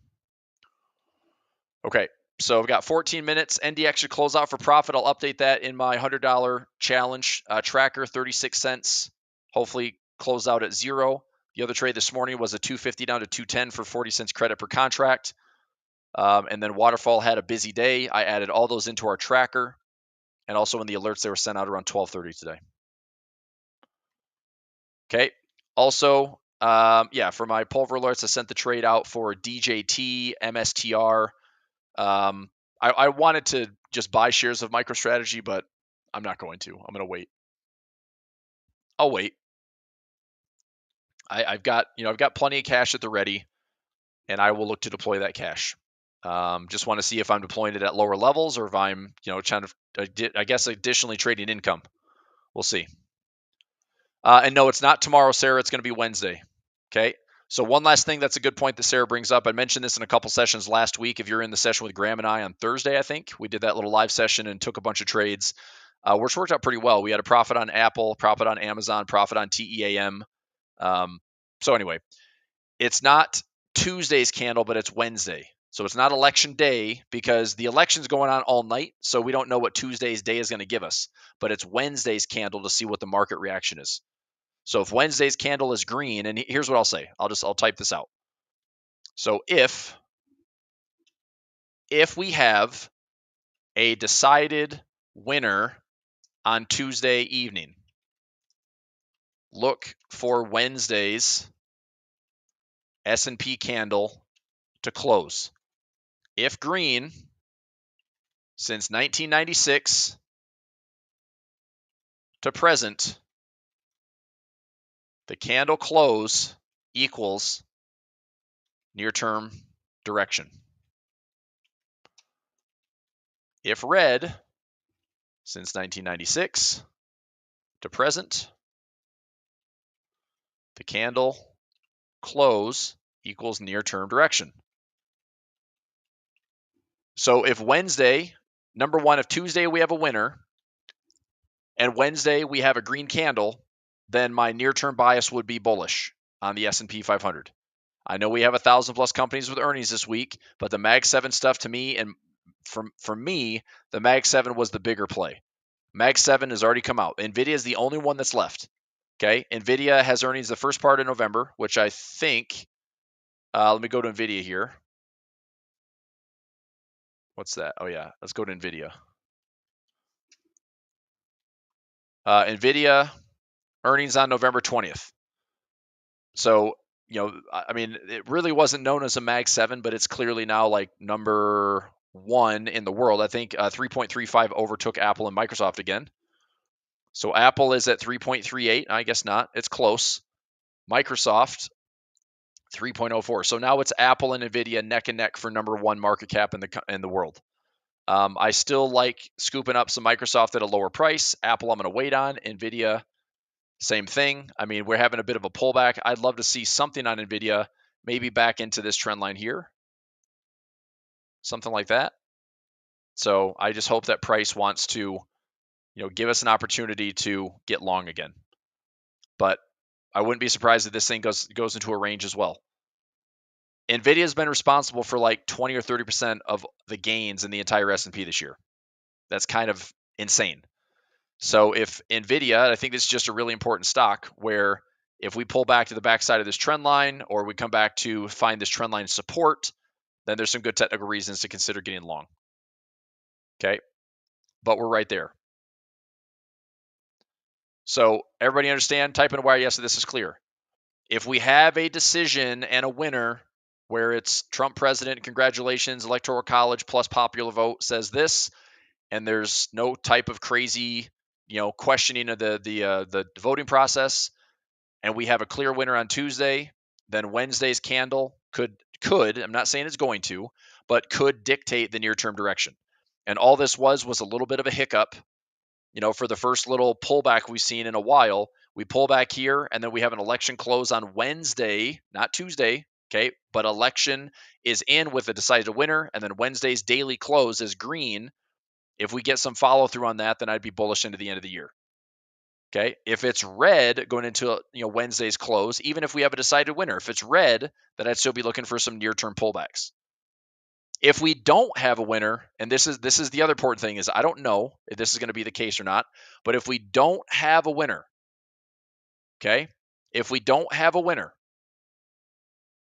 Okay, so I've got 14 minutes. NDX should close out for profit. I'll update that in my $100 challenge tracker, 36 cents. Hopefully close out at 0. The other trade this morning was a 250 down to 210 for 40 cents credit per contract. And then Waterfall had a busy day. I added all those into our tracker. And also in the alerts, they were sent out around 12:30 today. Okay. Also, for my Pulver alerts, I sent the trade out for DJT, MSTR. I wanted to just buy shares of MicroStrategy, but I'm not going to. I'm going to wait. I'll wait. I've got plenty of cash at the ready, and I will look to deploy that cash. Just want to see if I'm deploying it at lower levels or if I'm trying to, I guess, additionally trading income. We'll see. And no, it's not tomorrow, Sarah. It's going to be Wednesday. Okay. So one last thing that's a good point that Sarah brings up. I mentioned this in a couple sessions last week. If you're in the session with Graham and I on Thursday, I think we did that little live session and took a bunch of trades, which worked out pretty well. We had a profit on Apple, profit on Amazon, profit on TEAM. So anyway, it's not Tuesday's candle, but it's Wednesday. So it's not election day because the election's going on all night. So we don't know what Tuesday's day is going to give us, but it's Wednesday's candle to see what the market reaction is. So if Wednesday's candle is green, and here's what I'll say, I'll type this out. So if we have a decided winner on Tuesday evening, look for Wednesday's S&P candle to close. If green, since 1996 to present, the candle close equals near-term direction. If red, since 1996 to present, the candle close equals near-term direction. So if Wednesday, number one, if Tuesday we have a winner and Wednesday we have a green candle, then my near-term bias would be bullish on the S&P 500. I know we have 1,000 plus companies with earnings this week, but the Mag 7 stuff to me, and for me, the Mag 7 was the bigger play. Mag 7 has already come out. NVIDIA is the only one that's left. Okay, NVIDIA has earnings the first part of November, which I think, let me go to NVIDIA here. What's that? Oh yeah, let's go to NVIDIA. NVIDIA earnings on November 20th. So, I mean, it really wasn't known as a Mag 7, but it's clearly now like number one in the world. I think 3.35 overtook Apple and Microsoft again. So Apple is at 3.38. I guess not. It's close. Microsoft 3.04. So now it's Apple and NVIDIA neck and neck for number one market cap in the world. I still like scooping up some Microsoft at a lower price. Apple, I'm going to wait on. NVIDIA, same thing. I mean, we're having a bit of a pullback. I'd love to see something on NVIDIA, maybe back into this trend line here, something like that. So I just hope that price wants to, give us an opportunity to get long again. But I wouldn't be surprised if this thing goes into a range as well. NVIDIA has been responsible for like 20 or 30% of the gains in the entire S&P this year. That's kind of insane. So if NVIDIA, I think this is just a really important stock where if we pull back to the backside of this trend line or we come back to find this trend line support, then there's some good technical reasons to consider getting long. Okay, but we're right there. So everybody understand? Type in a wire yes, so this is clear. If we have a decision and a winner where it's Trump president, congratulations, electoral college plus popular vote says this, and there's no type of crazy, questioning of the voting process, and we have a clear winner on Tuesday, then Wednesday's candle could, I'm not saying it's going to, but could dictate the near-term direction. And all this was a little bit of a hiccup, for the first little pullback we've seen in a while. We pull back here, and then we have an election close on Wednesday, not Tuesday, okay? But election is in with a decided winner, and then Wednesday's daily close is green. If we get some follow-through on that, then I'd be bullish into the end of the year. Okay, if it's red going into Wednesday's close, even if we have a decided winner, if it's red, then I'd still be looking for some near-term pullbacks. If we don't have a winner, and this is the other important thing, is I don't know if this is going to be the case or not, but if we don't have a winner, okay, if we don't have a winner,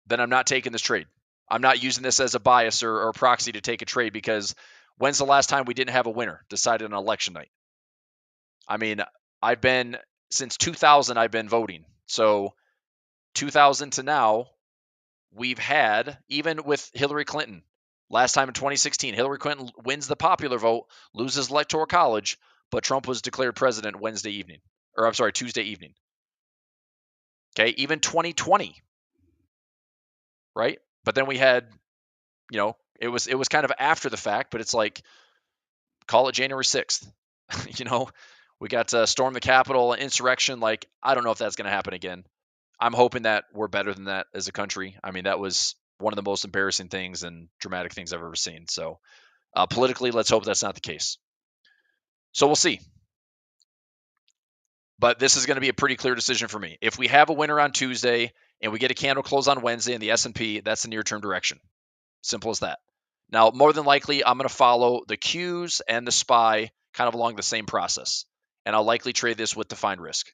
then I'm not taking this trade. I'm not using this as a bias or a proxy to take a trade, because when's the last time we didn't have a winner decided on election night? I mean, since 2000, I've been voting. So 2000 to now, we've had, even with Hillary Clinton, last time in 2016, Hillary Clinton wins the popular vote, loses electoral college, but Trump was declared president Tuesday evening. Okay, even 2020, right? But then we had, it was kind of after the fact, but it's like, call it January 6th. We got storm the Capitol, insurrection. Like, I don't know if that's going to happen again. I'm hoping that we're better than that as a country. I mean, that was one of the most embarrassing things and dramatic things I've ever seen. So politically, let's hope that's not the case. So we'll see. But this is going to be a pretty clear decision for me. If we have a winner on Tuesday and we get a candle close on Wednesday in the S&P, that's the near-term direction. Simple as that. Now, more than likely, I'm going to follow the Qs and the SPY kind of along the same process. And I'll likely trade this with defined risk.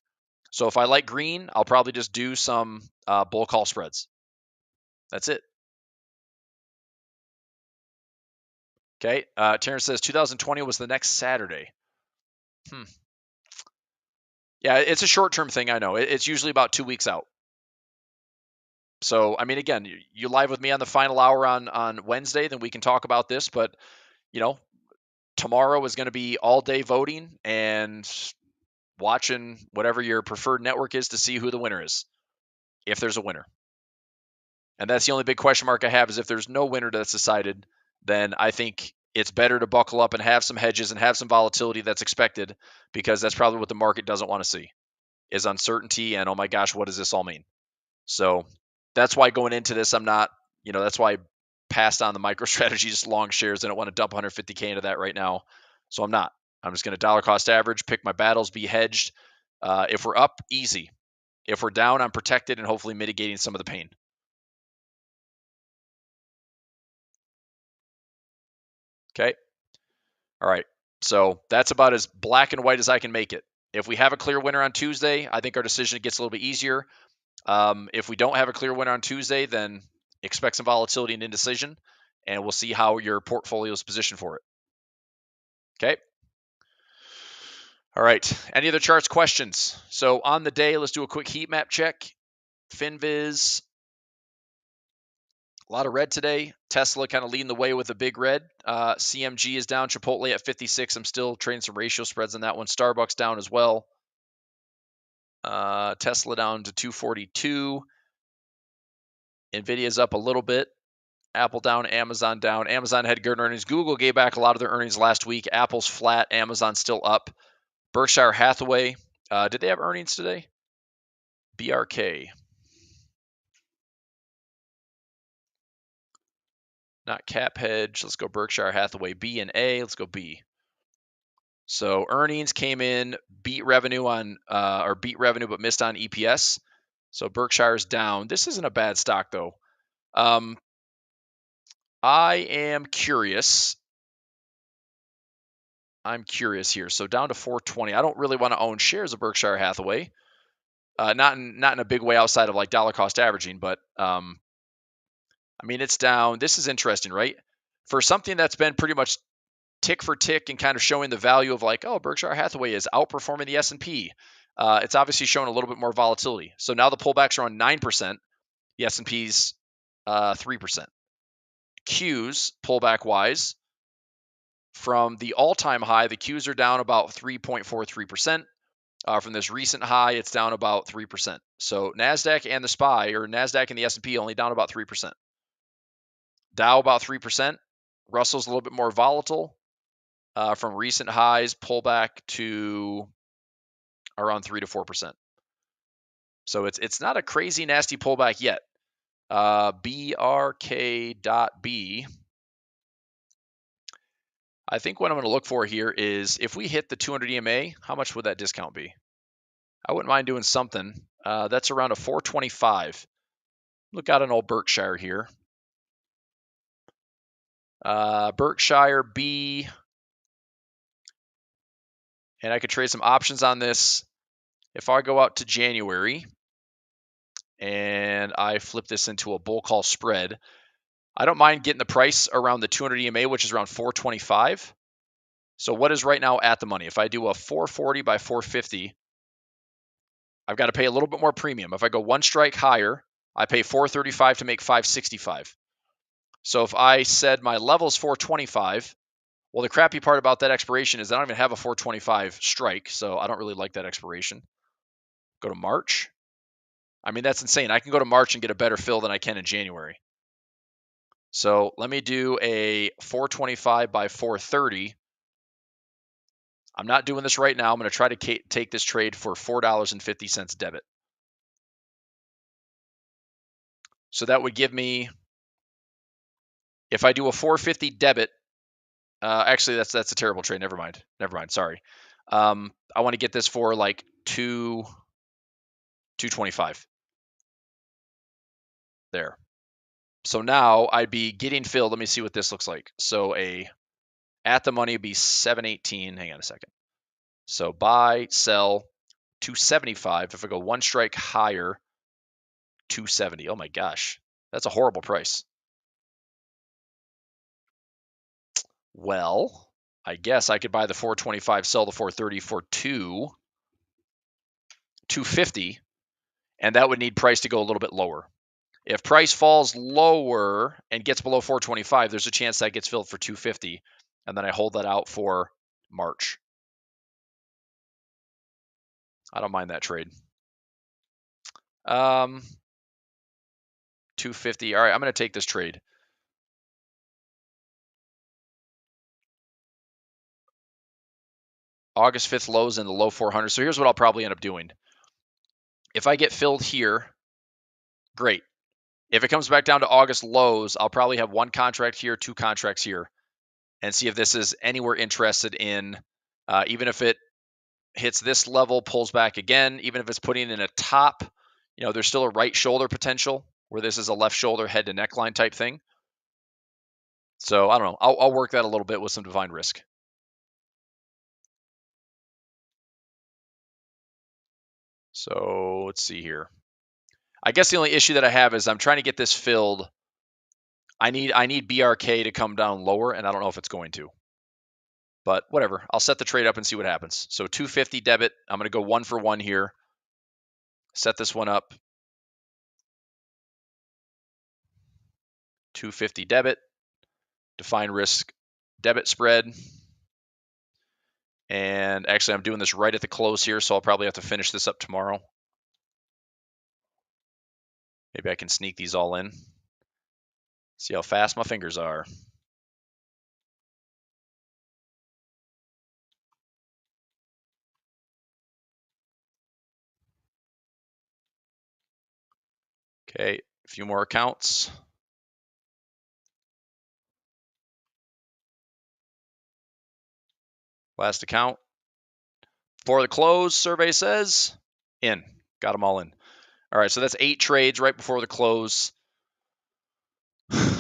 So if I like green, I'll probably just do some bull call spreads. That's it. Okay. Terrence says 2020 was the next Saturday. Yeah, it's a short-term thing. I know. It's usually about 2 weeks out. So, I mean, again, you live with me on the final hour on Wednesday, then we can talk about this. But, tomorrow is going to be all day voting and watching whatever your preferred network is to see who the winner is, if there's a winner. And that's the only big question mark I have, is if there's no winner that's decided, then I think it's better to buckle up and have some hedges and have some volatility that's expected, because that's probably what the market doesn't want to see, is uncertainty and, oh my gosh, what does this all mean? So that's why going into this, I'm not, that's why I passed on the MicroStrategy, just long shares. I don't want to dump 150K into that right now. So I'm not. I'm just going to dollar cost average, pick my battles, be hedged. If we're up, easy. If we're down, I'm protected and hopefully mitigating some of the pain. Okay. All right. So that's about as black and white as I can make it. If we have a clear winner on Tuesday, I think our decision gets a little bit easier. If we don't have a clear winner on Tuesday, then expect some volatility and indecision, and we'll see how your portfolio is positioned for it. Okay. All right. Any other charts questions? So on the day, let's do a quick heat map check. FinViz, a lot of red today. Tesla kind of leading the way with a big red. CMG is down. Chipotle at 56. I'm still trading some ratio spreads on that one. Starbucks down as well. Tesla down to 242. Nvidia's up a little bit. Apple down, Amazon down. Amazon had good earnings. Google gave back a lot of their earnings last week. Apple's flat. Amazon's still up. Berkshire Hathaway, did they have earnings today? BRK. Not Cap Hedge. Let's go Berkshire Hathaway. B and A. Let's go B. So earnings came in, beat revenue but missed on EPS. So Berkshire's down. This isn't a bad stock though. I am curious. I'm curious here. So down to 420. I don't really want to own shares of Berkshire Hathaway. Not in a big way outside of like dollar cost averaging, but I mean, it's down. This is interesting, right? For something that's been pretty much tick for tick and kind of showing the value of like, oh, Berkshire Hathaway is outperforming the S&P. It's obviously showing a little bit more volatility. So now the pullbacks are on 9%. The S&P's 3%. Qs, pullback wise, from the all-time high, the Qs are down about 3.43%. From this recent high, it's down about 3%. So NASDAQ and the SPY, or NASDAQ and the S&P, only down about 3%. Dow about 3%. Russell's a little bit more volatile. From recent highs, pullback to around 3 to 4%. So it's not a crazy nasty pullback yet. BRK.B. I think what I'm going to look for here is if we hit the 200 EMA, how much would that discount be? I wouldn't mind doing something. That's around a 425. Look out an old Berkshire here. Berkshire B. And I could trade some options on this. If I go out to January and I flip this into a bull call spread, I don't mind getting the price around the 200 EMA, which is around 425. So what is right now at the money? If I do a 440 by 450, I've got to pay a little bit more premium. If I go one strike higher, I pay 435 to make 565. So if I said my level is 425, well, the crappy part about that expiration is I don't even have a 425 strike, so I don't really like that expiration. Go to March. I mean, that's insane. I can go to March and get a better fill than I can in January. So let me do a 425 by 430. I'm not doing this right now. I'm going to try to take this trade for $4.50 debit. So that would give me, if I do a 450 debit, actually that's a terrible trade. Never mind. Sorry. I want to get this for like 225. There. So now I'd be getting filled. Let me see what this looks like. So at the money would be 718. Hang on a second. So buy, sell, 275. If I go one strike higher, 270. Oh my gosh. That's a horrible price. Well, I guess I could buy the 425, sell the 430 for 250, and that would need price to go a little bit lower. If price falls lower and gets below 425, there's a chance that gets filled for 250, and then I hold that out for March. I don't mind that trade. 250. All right, I'm going to take this trade. August 5th lows in the low 400. So here's what I'll probably end up doing. If I get filled here, great. If it comes back down to August lows, I'll probably have one contract here, two contracts here, and see if this is anywhere interested in, even if it hits this level, pulls back again, even if it's putting in a top, there's still a right shoulder potential where this is a left shoulder head to neckline type thing. So I don't know. I'll work that a little bit with some defined risk. So let's see here. I guess the only issue that I have is I'm trying to get this filled. I need BRK to come down lower, and I don't know if it's going to. But whatever. I'll set the trade up and see what happens. So 250 debit. I'm going to go 1 for 1 here. Set this one up. 250 debit. Define risk debit spread. And actually, I'm doing this right at the close here, so I'll probably have to finish this up tomorrow. Maybe I can sneak these all in. See how fast my fingers are. Okay, a few more accounts. Last account. For the close, survey says in. Got them all in. All right, so that's 8 trades right before the close.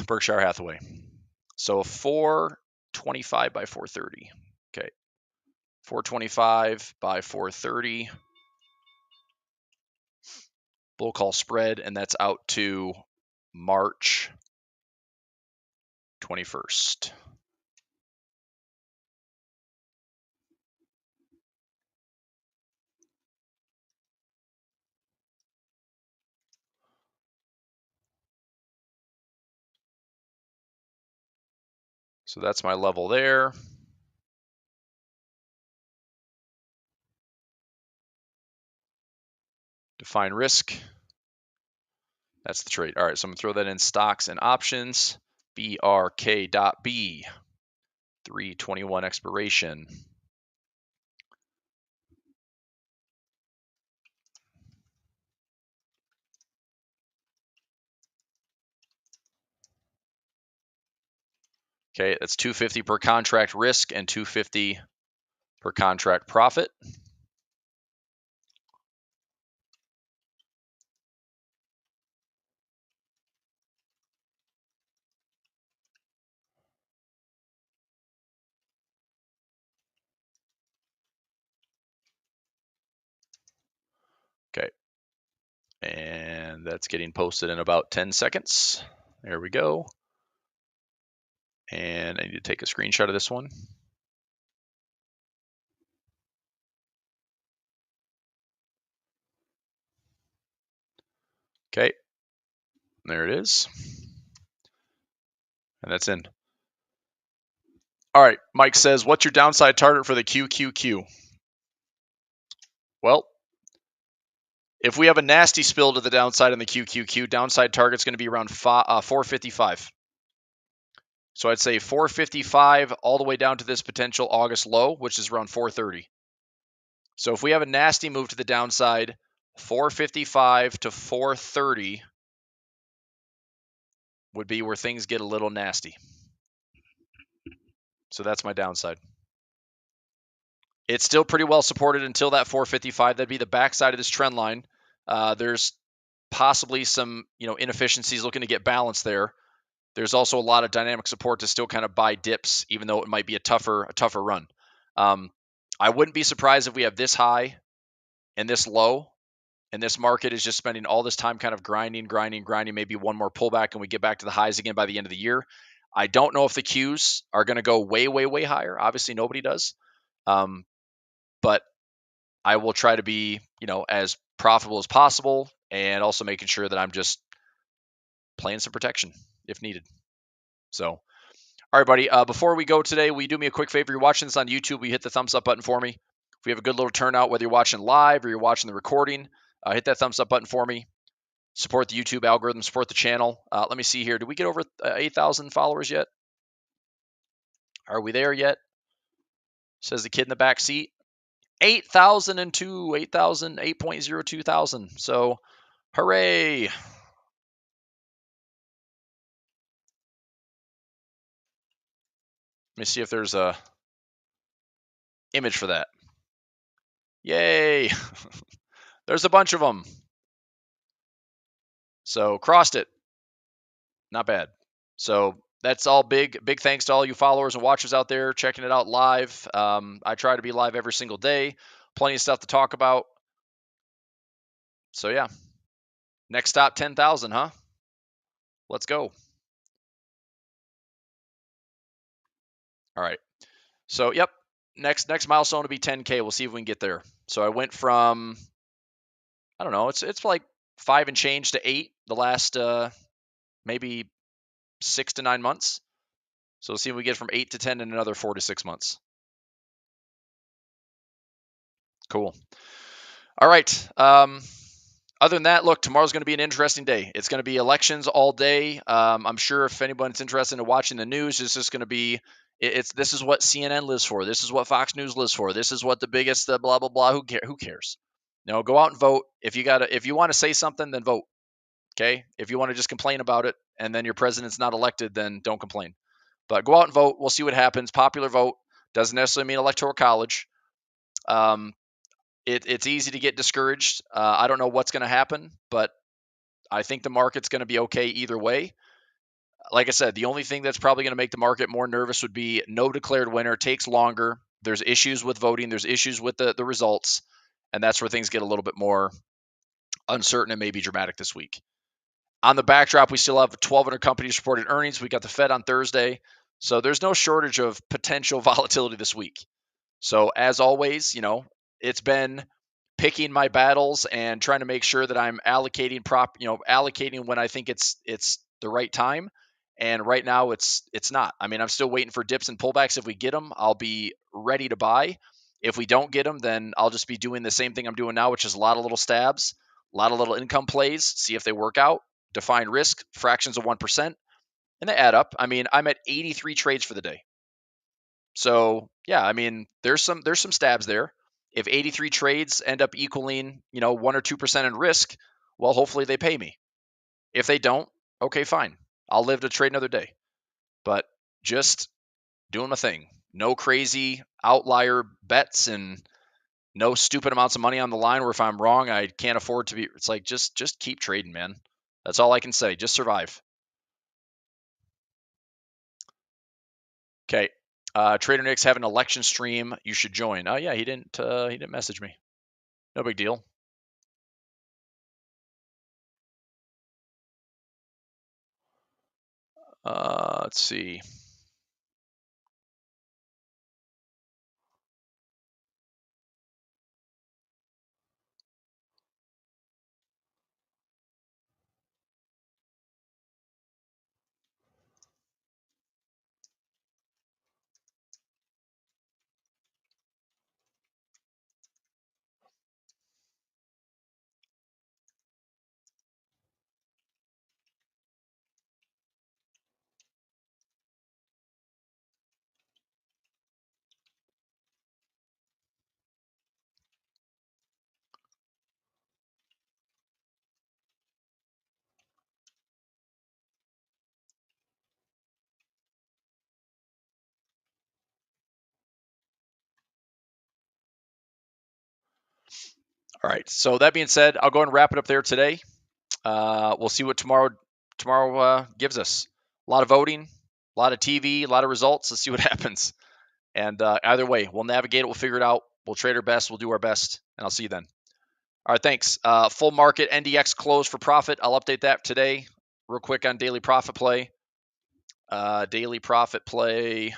Berkshire Hathaway. So 425 by 430. Okay. 425 by 430. Bull call spread, and that's out to March 21st. So that's my level there. Define risk. That's the trade. All right, so I'm going to throw that in stocks and options. BRK.B. 321 expiration. Okay, that's 250 per contract risk and 250 per contract profit. Okay. And that's getting posted in about 10 seconds. There we go. And I need to take a screenshot of this one. Okay. There it is. And that's in. All right. Mike says, what's your downside target for the QQQ? Well, If we have a nasty spill to the downside in the QQQ, downside target's going to be around 455. So I'd say 455 all the way down to this potential August low, which is around 430. So if we have a nasty move to the downside, 455 to 430 would be where things get a little nasty. So that's my downside. It's still pretty well supported until that 455. That'd be the backside of this trend line. There's possibly some inefficiencies looking to get balanced there. There's also a lot of dynamic support to still kind of buy dips, even though it might be a tougher run. I wouldn't be surprised if we have this high and this low, and this market is just spending all this time kind of grinding, maybe one more pullback, and we get back to the highs again by the end of the year. I don't know if the Qs are going to go way, way, way higher. Obviously, nobody does. But I will try to be, as profitable as possible, and also making sure that I'm just playing some protection if needed. So, all right, buddy. Before we go today, will you do me a quick favor? You're watching this on YouTube. Will you hit the thumbs up button for me? If we have a good little turnout, whether you're watching live or you're watching the recording, hit that thumbs up button for me. Support the YouTube algorithm, support the channel. Let me see here. Did we get over 8,000 followers yet? Are we there yet? Says the kid in the back seat. 8,002, 8,000, 8.02 thousand. So, hooray. Let me see if there's a image for that. Yay. There's a bunch of them. So, crossed it. Not bad. So, that's all big thanks to all you followers and watchers out there checking it out live. I try to be live every single day. Plenty of stuff to talk about. So, yeah. Next stop, 10,000, huh? Let's go. All right. So, yep. Next milestone will be 10K. We'll see if we can get there. So I went from, I don't know, it's like 5 and change to 8 the last maybe 6 to 9 months. So we'll see if we get from 8 to 10 in another 4 to 6 months. Cool. All right. Other than that, look, tomorrow's going to be an interesting day. It's going to be elections all day. I'm sure if anyone's interested in watching the news, it's just going to be, this is what CNN lives for. This is what Fox News lives for. This is what the biggest blah, blah, blah. Who cares? Go out and vote. If you want to say something, then vote. Okay. If you want to just complain about it and then your president's not elected, then don't complain. But go out and vote. We'll see what happens. Popular vote doesn't necessarily mean electoral college. It's easy to get discouraged. I don't know what's going to happen, but I think the market's going to be okay either way. Like I said, the only thing that's probably going to make the market more nervous would be no declared winner. It takes longer. There's issues with voting. There's issues with the results. And that's where things get a little bit more uncertain and maybe dramatic this week. On the backdrop, we still have 1,200 companies reported earnings. We got the Fed on Thursday. So there's no shortage of potential volatility this week. So as always, it's been picking my battles and trying to make sure that I'm allocating when I think it's the right time. And right now it's not. I mean, I'm still waiting for dips and pullbacks. If we get them, I'll be ready to buy. If we don't get them, then I'll just be doing the same thing I'm doing now, which is a lot of little stabs, a lot of little income plays, see if they work out, define risk, fractions of 1%, and they add up. I mean, I'm at 83 trades for the day. So yeah, I mean, there's some stabs there. If 83 trades end up equaling, 1 or 2% in risk, well, hopefully they pay me. If they don't, okay, fine. I'll live to trade another day. But just doing my thing. No crazy outlier bets and no stupid amounts of money on the line where if I'm wrong, I can't afford to be. It's like just keep trading, man. That's all I can say. Just survive. Okay. Trader Nick's have an election stream. You should join. Oh yeah, he didn't message me. No big deal. Let's see. All right. So that being said, I'll go ahead and wrap it up there today. We'll see what tomorrow gives us. A lot of voting, a lot of TV, a lot of results. Let's see what happens. And either way, we'll navigate it. We'll figure it out. We'll trade our best. We'll do our best. And I'll see you then. All right. Thanks. Full market NDX closed for profit. I'll update that today. Real quick on daily profit play. Daily profit play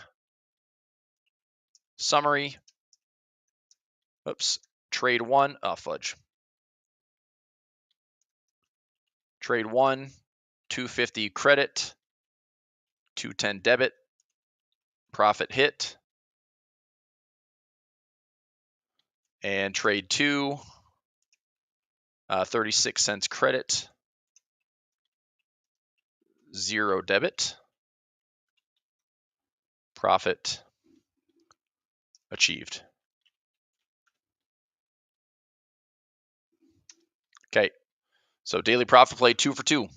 summary. Oops. Trade one. Oh, fudge. Trade one. 250 credit. 210 debit. Profit hit. And trade two. 36 cents credit. 0 debit. Profit achieved. Okay. So daily profit play 2 for 2.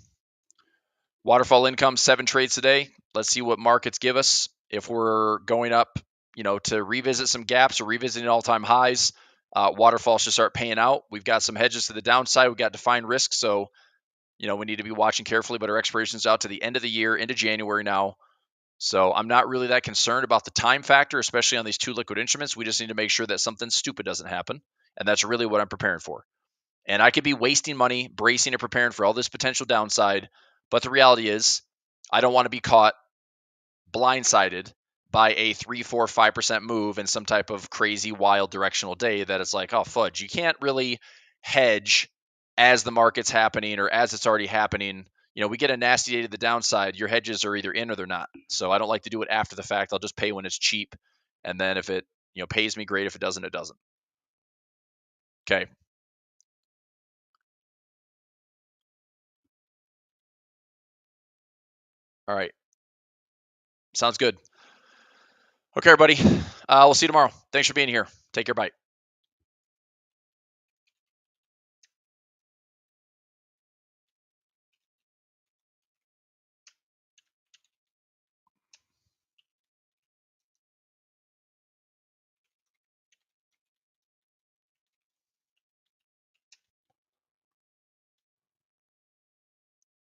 Waterfall income 7 trades today. Let's see what markets give us. If we're going up, to revisit some gaps or revisiting all-time highs, waterfall should start paying out. We've got some hedges to the downside. We've got defined risk, so we need to be watching carefully. But our expiration's out to the end of the year, into January now. So I'm not really that concerned about the time factor, especially on these 2 liquid instruments. We just need to make sure that something stupid doesn't happen, and that's really what I'm preparing for. And I could be wasting money bracing and preparing for all this potential downside, but the reality is I don't want to be caught blindsided by a 3, 4, 5% move in some type of crazy, wild directional day that it's like, oh, fudge. You can't really hedge as the market's happening or as it's already happening. We get a nasty day to the downside. Your hedges are either in or they're not. So I don't like to do it after the fact. I'll just pay when it's cheap. And then if it, pays me, great. If it doesn't, it doesn't. Okay. All right. Sounds good. Okay, everybody. We'll see you tomorrow. Thanks for being here. Take care. Bye.